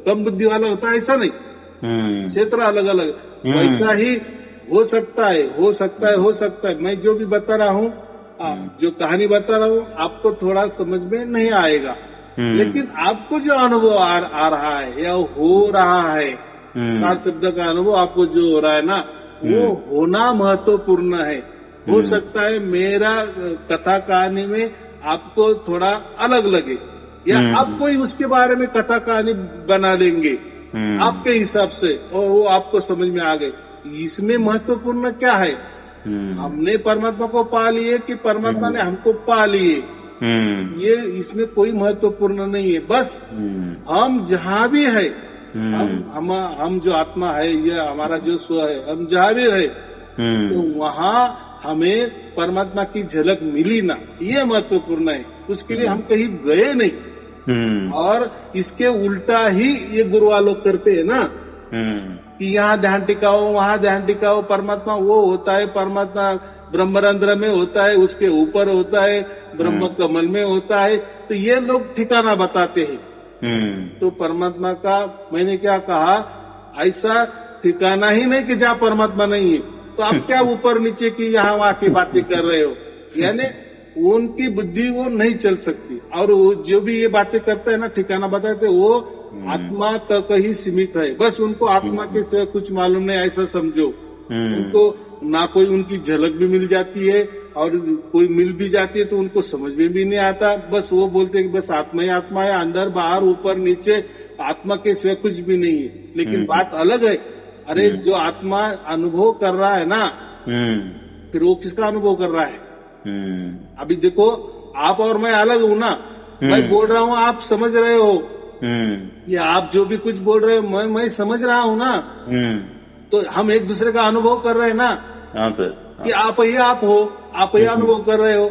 कम बुद्धि वाला होता है, ऐसा नहीं, क्षेत्र अलग अलग। वैसा ही हो सकता है। मैं जो भी बता रहा हूँ, जो कहानी बता रहा हूँ, आपको थोड़ा समझ में नहीं आएगा, लेकिन आपको जो अनुभव आ रहा है या हो रहा है, सार शब्द का अनुभव आपको जो हो रहा है ना, वो होना महत्वपूर्ण है। हो सकता है मेरा कथा कहानी में आपको थोड़ा अलग लगे, या आप कोई उसके बारे में कथा कहानी बना लेंगे आपके हिसाब से, और वो आपको समझ में आ गए। इसमें महत्वपूर्ण क्या है, हमने परमात्मा को पा लिए कि परमात्मा ने हमको पा लिए, ये इसमें कोई महत्वपूर्ण नहीं है। बस हम जहाँ भी है, हम जो आत्मा है, ये हमारा जो स्व है, हम जहाँ भी है, तो वहाँ हमें परमात्मा की झलक मिली ना, ये महत्वपूर्ण है। उसके लिए हम कहीं गए नहीं। और इसके उल्टा ही ये गुरुआ लोग करते हैं ना, कि यहाँ ध्यान टिकाओ, वहाँ ध्यान टिकाओ, परमात्मा वो होता है, परमात्मा ब्रह्मरंध्र में होता है, उसके ऊपर होता है, ब्रह्म कमल में होता है, तो ये लोग ठिकाना बताते हैं। तो परमात्मा का मैंने क्या कहा, ऐसा ठिकाना ही नहीं कि जहाँ परमात्मा नहीं है, तो आप क्या ऊपर नीचे की यहाँ वहाँ की बातें कर रहे हो, यानी उनकी बुद्धि वो नहीं चल सकती। और वो जो भी ये बातें करते हैं ना, ठिकाना बताते, वो आत्मा तक ही सीमित है, बस उनको आत्मा के सिवा कुछ मालूम नहीं, ऐसा समझो। उनको ना कोई उनकी झलक भी मिल जाती है, और कोई मिल भी जाती है तो उनको समझ में भी नहीं आता, बस वो बोलते हैं कि बस आत्मा ही आत्मा है, अंदर बाहर ऊपर नीचे आत्मा के सिवा कुछ भी नहीं है। लेकिन बात अलग है, अरे जो आत्मा अनुभव कर रहा है ना, फिर वो किसका अनुभव कर रहा है? अभी देखो, आप और मैं अलग हूँ ना, मैं बोल रहा हूँ, आप समझ रहे हो, या आप जो भी कुछ बोल रहे हो मैं समझ रहा हूँ ना, तो हम एक दूसरे का अनुभव कर रहे हैं ना। हाँ सर, कि आप ही आप हो, आप ही अनुभव कर रहे हो,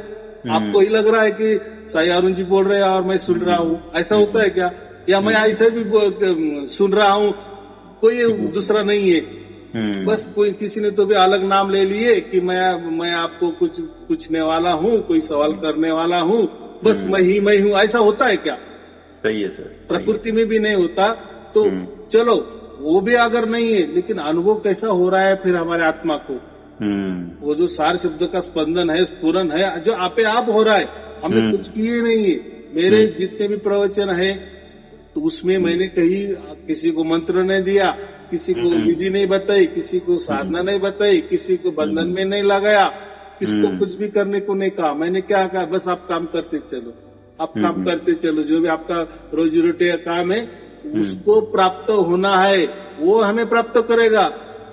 आपको ही लग रहा है कि साई अरुण जी बोल रहे हैं और मैं सुन रहा हूँ, ऐसा होता है क्या? या मैं ऐसे भी सुन रहा हूँ, कोई दूसरा नहीं है, बस कोई किसी ने तो भी अलग नाम ले लिए कि मैं आपको कुछ पूछने वाला हूँ, कोई सवाल करने वाला हूँ, बस मैं ही हूँ, ऐसा होता है क्या? सही है सर, प्रकृति में भी नहीं होता। तो चलो वो भी अगर नहीं है, लेकिन अनुभव कैसा हो रहा है फिर हमारे आत्मा को? वो जो सार शब्द का स्पंदन है, स्फुरन है, जो आपे आप हो रहा है, हमने कुछ किए नहीं है। मेरे जितने भी प्रवचन है, तो उसमें मैंने कहीं किसी को मंत्र नहीं दिया, किसी को विधि नहीं बताई, किसी को साधना नहीं बताई, किसी को बंधन में नहीं लगाया, किसको कुछ भी करने को नहीं कहा। मैंने क्या कहा, बस आप काम करते चलो, आप काम करते चलो, जो भी आपका रोजी रोटी का काम है उसको प्राप्त होना है, वो हमें प्राप्त करेगा।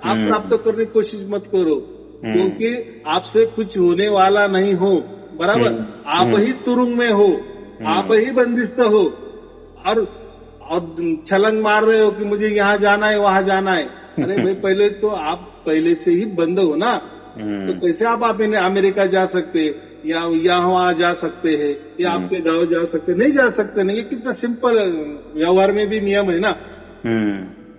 आप प्राप्त करने की कोशिश मत करो, क्योंकि आपसे कुछ होने वाला नहीं हो, बराबर? आप ही तुरुंग में हो, आप ही बंदिस्त हो, और छलंग मार रहे हो कि मुझे यहाँ जाना है, वहाँ जाना है। अरे भाई, पहले तो आप पहले से ही बंद हो ना, तो कैसे आप अमेरिका जा सकते, या वहाँ जा सकते हैं, या आपके गांव जा सकते? नहीं जा सकते। नहीं, ये कितना सिंपल व्यवहार में भी नियम है ना।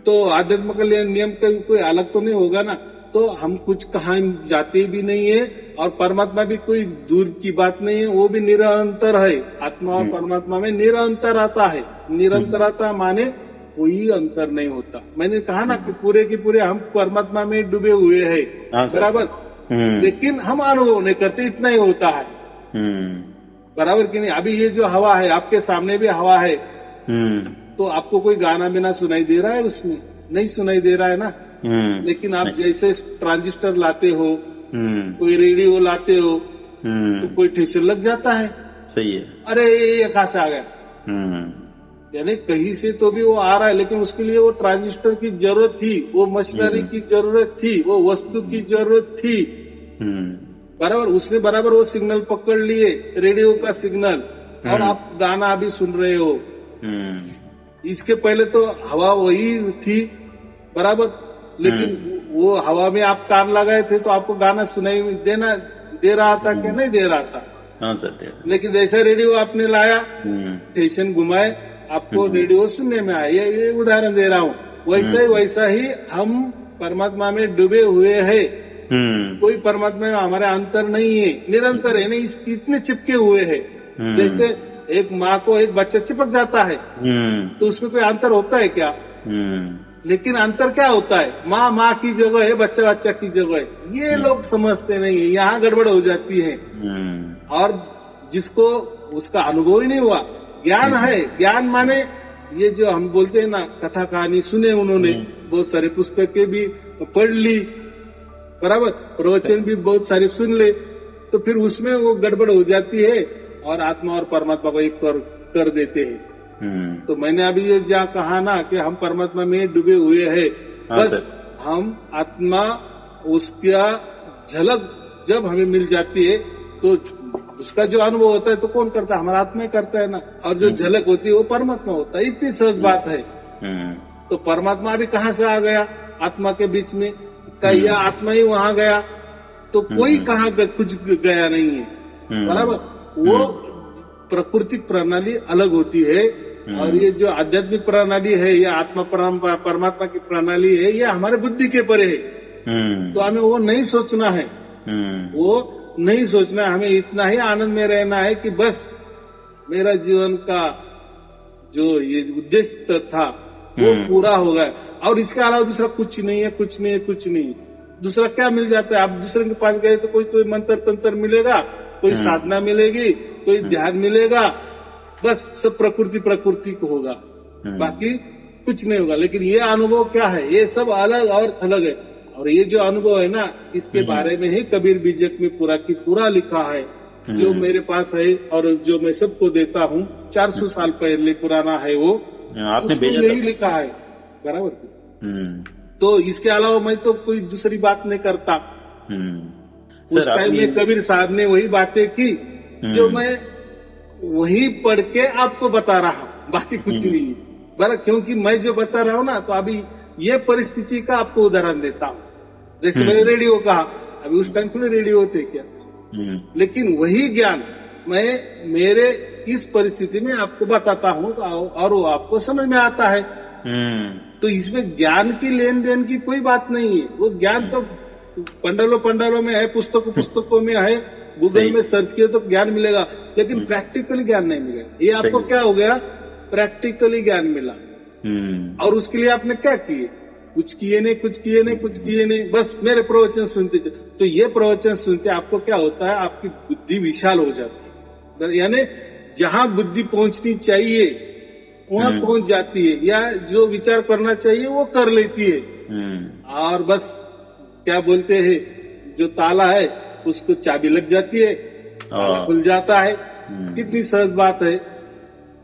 तो आध्यात्म का नियम का कोई अलग तो नहीं होगा ना। तो हम कुछ कहाँ जाते भी नहीं है, और परमात्मा भी कोई दूर की बात नहीं है, वो भी निरंतर है। आत्मा और परमात्मा में निरंतर आता है। निरंतरता माने कोई अंतर नहीं होता। मैंने कहा ना कि पूरे के पूरे हम परमात्मा में डूबे हुए हैं, बराबर? लेकिन हम अनुभव नहीं करते, इतना ही होता है, बराबर कि नहीं? अभी ये जो हवा है, आपके सामने भी हवा है, तो आपको कोई गाना बिना सुनाई दे रहा है? उसमें नहीं सुनाई दे रहा है ना। लेकिन आप जैसे ट्रांजिस्टर लाते हो, कोई रेडियो लाते हो, तो कोई ठेसर लग जाता है। सही है। अरे ये कहाँ से आ गया? यानी कहीं से तो भी वो आ रहा है, लेकिन उसके लिए वो ट्रांजिस्टर की जरूरत थी, वो मशीनरी की जरूरत थी, वो वस्तु की जरूरत थी। बराबर, उसने बराबर वो सिग्नल पकड़ लिए, रेडियो का सिग्नल, और आप गाना अभी सुन रहे हो। इसके पहले तो हवा वही थी, बराबर, लेकिन वो हवा में आप कान लगाए थे तो आपको गाना सुनाई दे रहा था क्या? नहीं दे रहा था। हाँ सर। लेकिन जैसे रेडियो आपने लाया, स्टेशन घुमाए, आपको रेडियो सुनने में आया। ये उदाहरण दे रहा हूँ। वैसा ही हम परमात्मा में डूबे हुए हैं। कोई परमात्मा में हमारा अंतर नहीं है, निरंतर है, नहीं इतने चिपके हुए हैं। जैसे एक माँ को एक बच्चा चिपक जाता है तो उसमें कोई अंतर होता है क्या? लेकिन अंतर क्या होता है? माँ की जगह है, बच्चा की जगह है। ये लोग समझते नहीं है, यहाँ गड़बड़ हो जाती है। और जिसको उसका अनुभव ही नहीं हुआ, ज्ञान है, ज्ञान माने ये जो हम बोलते हैं ना, कथा कहानी सुने उन्होंने, बहुत सारे पुस्तकें भी पढ़ ली, बराबर, प्रवचन भी बहुत सारे सुन ले, तो फिर उसमें वो गड़बड़ हो जाती है और आत्मा और परमात्मा को एक कर देते हैं। तो मैंने अभी ये जहाँ कहा ना कि हम परमात्मा में डूबे हुए हैं, बस हम आत्मा, उसका झलक जब हमें मिल जाती है तो उसका जो अनुभव होता है तो कौन करता है? हमारा आत्मा ही करता है ना। और जो झलक होती है वो परमात्मा होता है। इतनी सहज बात है। तो परमात्मा अभी कहाँ से आ गया आत्मा के बीच में? या आत्मा ही वहां गया? तो कोई कहाँ कुछ गया नहीं है, बराबर। वो प्राकृतिक प्रणाली अलग होती है और ये जो आध्यात्मिक प्रणाली है, ये आत्मा परमात्मा की प्रणाली है, ये हमारे बुद्धि के परे है। तो हमें वो नहीं सोचना है, वो नहीं सोचना, हमें इतना ही आनंद में रहना है कि बस मेरा जीवन का जो ये उद्देश्य था वो पूरा हो गया, और इसके अलावा दूसरा कुछ नहीं है, कुछ नहीं है, कुछ नहीं। दूसरा क्या मिल जाता है? आप दूसरे के पास गए तो कोई मंत्र तंत्र मिलेगा, कोई साधना मिलेगी, कोई ध्यान मिलेगा, बस सब प्रकृति को होगा, बाकी कुछ नहीं होगा। लेकिन ये अनुभव क्या है? ये सब अलग और थलग है। और ये जो अनुभव है ना, इसके बारे में ही कबीर बीजक में पूरा की पूरा लिखा है, जो मेरे पास है और जो मैं सबको देता हूँ। 400 साल पहले पुराना है वो, आपने यही लिखा है, बराबर। तो इसके अलावा मैं तो कोई दूसरी बात नहीं करता। उस टाइम में कबीर साहब ने वही बातें की जो मैं वही पढ़ के आपको बता रहा हूँ, बाकी कुछ नहीं, बराबर। क्योंकि मैं जो बता रहा हूँ ना, तो अभी ये परिस्थिति का आपको उदाहरण देता हूँ। जैसे मैंने रेडियो कहा, अभी उस टाइम थोड़े रेडियो होते क्या, लेकिन वही ज्ञान मैं मेरे इस परिस्थिति में आपको बताता हूँ और वो आपको समझ में आता है। तो इसमें ज्ञान की लेन देन की कोई बात नहीं है। वो ज्ञान तो पंडालों में है, पुस्तकों में है, गूगल में सर्च किए तो ज्ञान मिलेगा, लेकिन प्रैक्टिकली ज्ञान नहीं मिलेगा। ये आपको क्या हो गया? प्रैक्टिकली ज्ञान मिला। और उसके लिए आपने क्या किए? कुछ किए नहीं, बस मेरे प्रवचन सुनते थे। तो ये प्रवचन सुनते आपको क्या होता है? आपकी बुद्धि विशाल हो जाती है, यानी जहां बुद्धि पहुंचनी चाहिए वहां पहुंच जाती है, या जो विचार करना चाहिए वो कर लेती है। और बस क्या बोलते हैं, जो ताला है उसको चाबी लग जाती है, खुल जाता है। कितनी सहज बात है,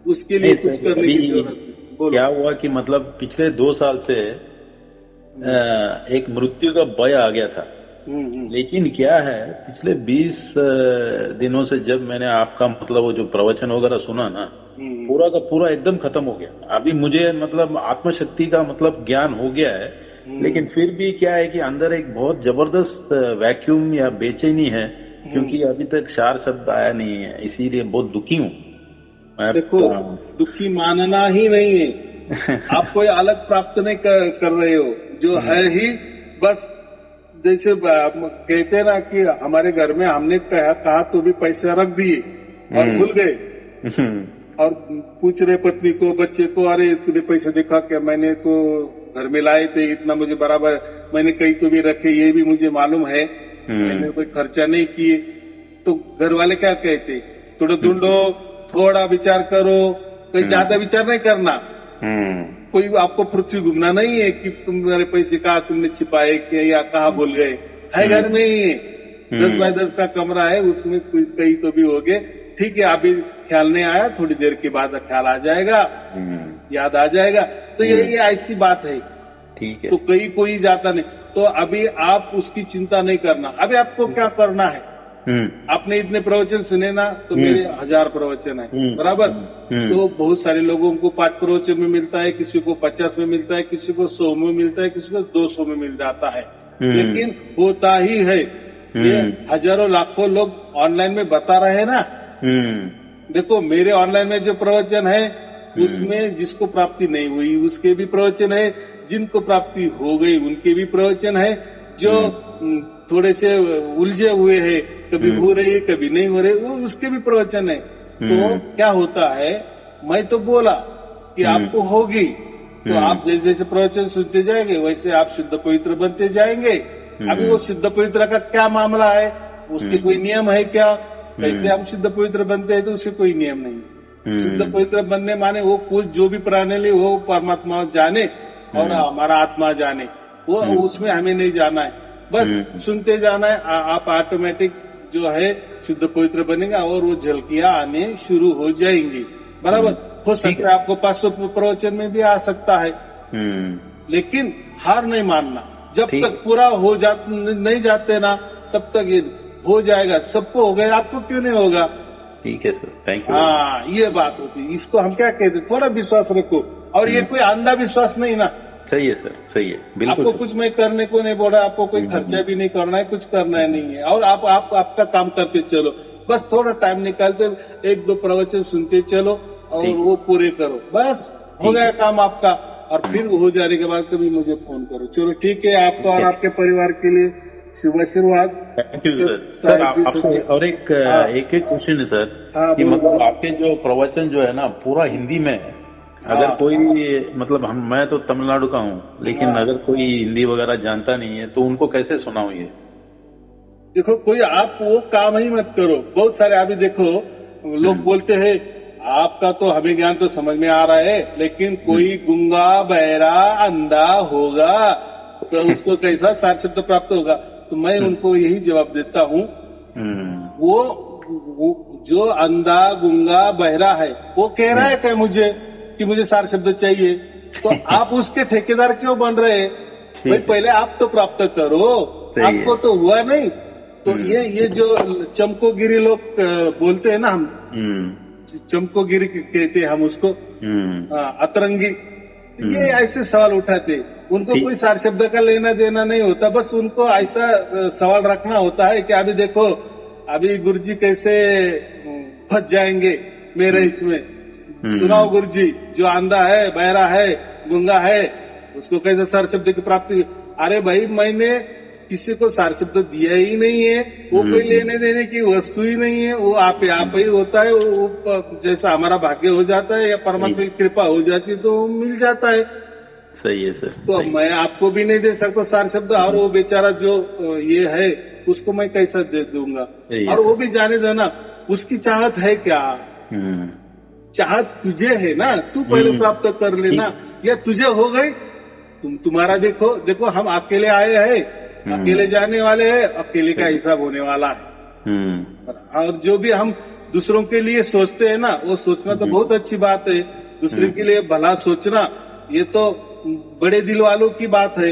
उसके लिए कुछ करने की जरूरत नहीं। क्या हुआ कि मतलब पिछले 2 साल से एक मृत्यु का भय आ गया था। लेकिन क्या है, पिछले 20 दिनों से जब मैंने आपका मतलब वो जो प्रवचन वगैरह सुना ना, पूरा का पूरा एकदम खत्म हो गया। अभी मुझे मतलब आत्मशक्ति का मतलब ज्ञान हो गया है, लेकिन फिर भी क्या है कि अंदर एक बहुत जबरदस्त वैक्यूम या बेचैनी है, क्योंकि अभी तक सार शब्द आया नहीं है, इसीलिए बहुत दुखी हूँ। देखो, दुखी मानना ही नहीं है। आप कोई अलग प्राप्त नहीं कर रहे हो, जो है ही बस। जैसे कहते हैं ना कि हमारे घर में हमने कहा तो भी पैसे रख दिए और भूल गए, और पूछ रहे पत्नी को, बच्चे को, अरे तूने पैसे देखा क्या? मैंने तो घर में लाए थे, इतना मुझे बराबर, मैंने कहीं तो भी रखे, ये भी मुझे मालूम है, मैंने कोई खर्चा नहीं किए। तो घर वाले क्या कहते? थोड़ा ढूंढो, थोड़ा विचार करो, कोई ज्यादा विचार नहीं करना। कोई आपको पृथ्वी घूमना नहीं है कि तुम्हारे पैसे कहाँ तुमने छिपाए या कहाँ भूल गए, है घर में ही है। 10 बाय 10 का कमरा है, उसमें कहीं तो भी हो गए। ठीक है, अभी ख्याल नहीं आया, थोड़ी देर के बाद ख्याल आ जाएगा। याद आ जाएगा। तो ये ऐसी बात है। ठीक है। तो कोई जाता नहीं। तो अभी आप उसकी चिंता नहीं करना। अभी आपको क्या करना है, आपने इतने प्रवचन सुने ना, तो मेरे 1000 प्रवचन है, बराबर। तो बहुत सारे लोगों को 5 प्रवचन में मिलता है, किसी को 50 में मिलता है, किसी को 100 में मिलता है, किसी को 200 में मिल जाता है। लेकिन होता ही है, ये हजारों लाखों लोग ऑनलाइन में बता रहे हैं ना। देखो मेरे ऑनलाइन में जो प्रवचन है उसमें जिसको प्राप्ति नहीं हुई उसके भी प्रवचन है, जिनको प्राप्ति हो गई उनके भी प्रवचन है, जो थोड़े से उलझे हुए हैं, कभी हो रही है कभी नहीं हो रही, वो उसके भी प्रवचन है। तो क्या होता है, मैं तो बोला कि आपको होगी, तो आप जैसे जैसे प्रवचन सुनते जाएंगे वैसे आप शुद्ध पवित्र बनते जाएंगे। अभी वो शुद्ध पवित्र का क्या मामला है, उसके कोई नियम है क्या, कैसे हम शुद्ध पवित्र बनते हैं, तो उसके कोई नियम नहीं। शुद्ध पवित्र बनने माने वो कुछ जो भी प्रणाली वो परमात्मा जाने और हमारा आत्मा जाने, वो उसमें हमें नहीं जाना है, बस सुनते जाना है। आप ऑटोमेटिक जो है शुद्ध पवित्र बनेगा और वो झलकियां आने शुरू हो जाएंगी, बराबर। हो सकता है आपको 500 प्रवचन में भी आ सकता है, लेकिन हार नहीं मानना। जब तक पूरा हो नहीं जाते ना तब तक ये हो जाएगा। सबको हो गया, आपको क्यों नहीं होगा। ठीक है सर, थैंक यू। हाँ, ये बात होती है। इसको हम क्या कहते हैं, थोड़ा विश्वास रखो। और ये कोई अंधा विश्वास नहीं ना। सही है सर, सही है, बिल्कुल। आपको कुछ मैं करने को नहीं बोल रहा, आपको कोई खर्चा भी नहीं करना है, कुछ करना नहीं है। और आप आपका काम करते चलो, बस थोड़ा टाइम निकालते 1-2 प्रवचन सुनते चलो और वो पूरे करो, बस हो गया काम आपका। और फिर हो जाने के बाद कभी मुझे फोन करो। चलो ठीक है, आपका और आपके परिवार के लिए शुभ आशीर्वाद। Thank you sir. आपसे और एक क्वेश्चन है सर, कि मतलब आपके जो प्रवचन जो है ना पूरा हिंदी में है। अगर कोई मतलब मैं तो तमिलनाडु का हूँ, लेकिन अगर कोई हिंदी वगैरह जानता नहीं है तो उनको कैसे सुनाऊं ये। देखो कोई आप वो काम ही मत करो। बहुत सारे अभी देखो लोग बोलते हैं आपका तो हमें ज्ञान तो समझ में आ रहा है, लेकिन कोई गूंगा बहरा अंधा होगा तो उसको कैसा सार शब्द प्राप्त होगा। तो मैं उनको यही जवाब देता हूँ, वो जो अंधा गूंगा बहरा है वो कह रहा है कि मुझे सार शब्द चाहिए, तो आप उसके ठेकेदार क्यों बन रहे हैं। भाई पहले आप तो प्राप्त करो, आपको तो हुआ नहीं। तो ये जो चमकोगिरी लोग बोलते हैं ना, हम चमकोगिरी कहते हैं हम उसको, अतरंगी, ये ऐसे सवाल उठाते। उनको कोई सार शब्द का लेना देना नहीं होता, बस उनको ऐसा सवाल रखना होता है कि अभी देखो अभी गुरुजी कैसे फंस जाएंगे मेरे इसमें। सुनाओ गुरुजी, जो अंधा है बहरा है गूंगा है उसको कैसे सार शब्द की प्राप्ति। अरे भाई मैंने किसी को सार शब्द दिया ही नहीं है, वो कोई लेने देने की वस्तु ही नहीं है, वो आप ही होता है। वो जैसा हमारा भाग्य हो जाता है या परमात्मा की कृपा हो जाती है तो मिल जाता है। सही है सर। तो मैं आपको भी नहीं दे सकता सार शब्द, और वो बेचारा जो ये है उसको मैं कैसा दे दूंगा। और वो भी जाने देना उसकी चाहत है क्या, चाहत तुझे है ना, तू पहले प्राप्त कर लेना, या तुझे हो गई तुम्हारा देखो हम अकेले आए हैं, अकेले जाने वाले हैं, अकेले का हिसाब होने वाला है। और जो भी हम दूसरों के लिए सोचते हैं ना, वो सोचना तो बहुत अच्छी बात है, दूसरे के लिए भला सोचना ये तो बड़े दिल वालों की बात है।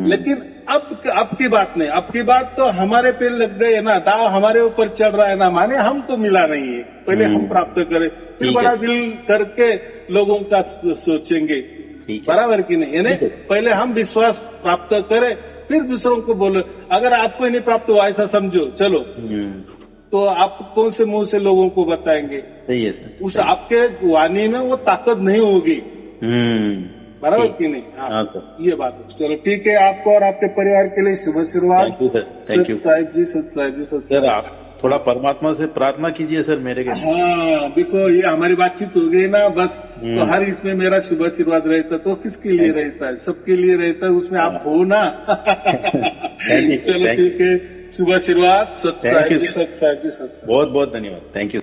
लेकिन अब की बात नहीं, अब की बात तो हमारे पे लग गए है ना, दाव हमारे ऊपर चल रहा है ना, माने हम तो मिला नहीं है, पहले हम प्राप्त करें, फिर बड़ा दिल करके लोगों का सोचेंगे, बराबर की नहीं है ना। पहले हम विश्वास प्राप्त करें फिर दूसरों को बोलो। अगर आपको नहीं प्राप्त हुआ ऐसा समझो चलो, तो आप कौन से मुंह से लोगों को बताएंगे। सही है सर। उस आपके वाणी में वो ताकत नहीं होगी, बराबर की नहीं। हाँ सर, ये बात है। चलो ठीक है, आपको और आपके परिवार के लिए शुभ आशीर्वाद। थैंक यू साहिब जी, सत साहिब जी, सत सर। आप थोड़ा परमात्मा से प्रार्थना कीजिए सर मेरे के। हाँ देखो ये हमारी बातचीत हो गई ना, बस तो हर इसमें मेरा शुभ आशीर्वाद रहता, तो किसके लिए रहता है, सबके लिए रहता है, उसमें आप हो ना। चलो ठीक है, शुभ आशीर्वाद। सत साहिब जी, सत साहिब जी, सत। बहुत बहुत धन्यवाद, थैंक यू।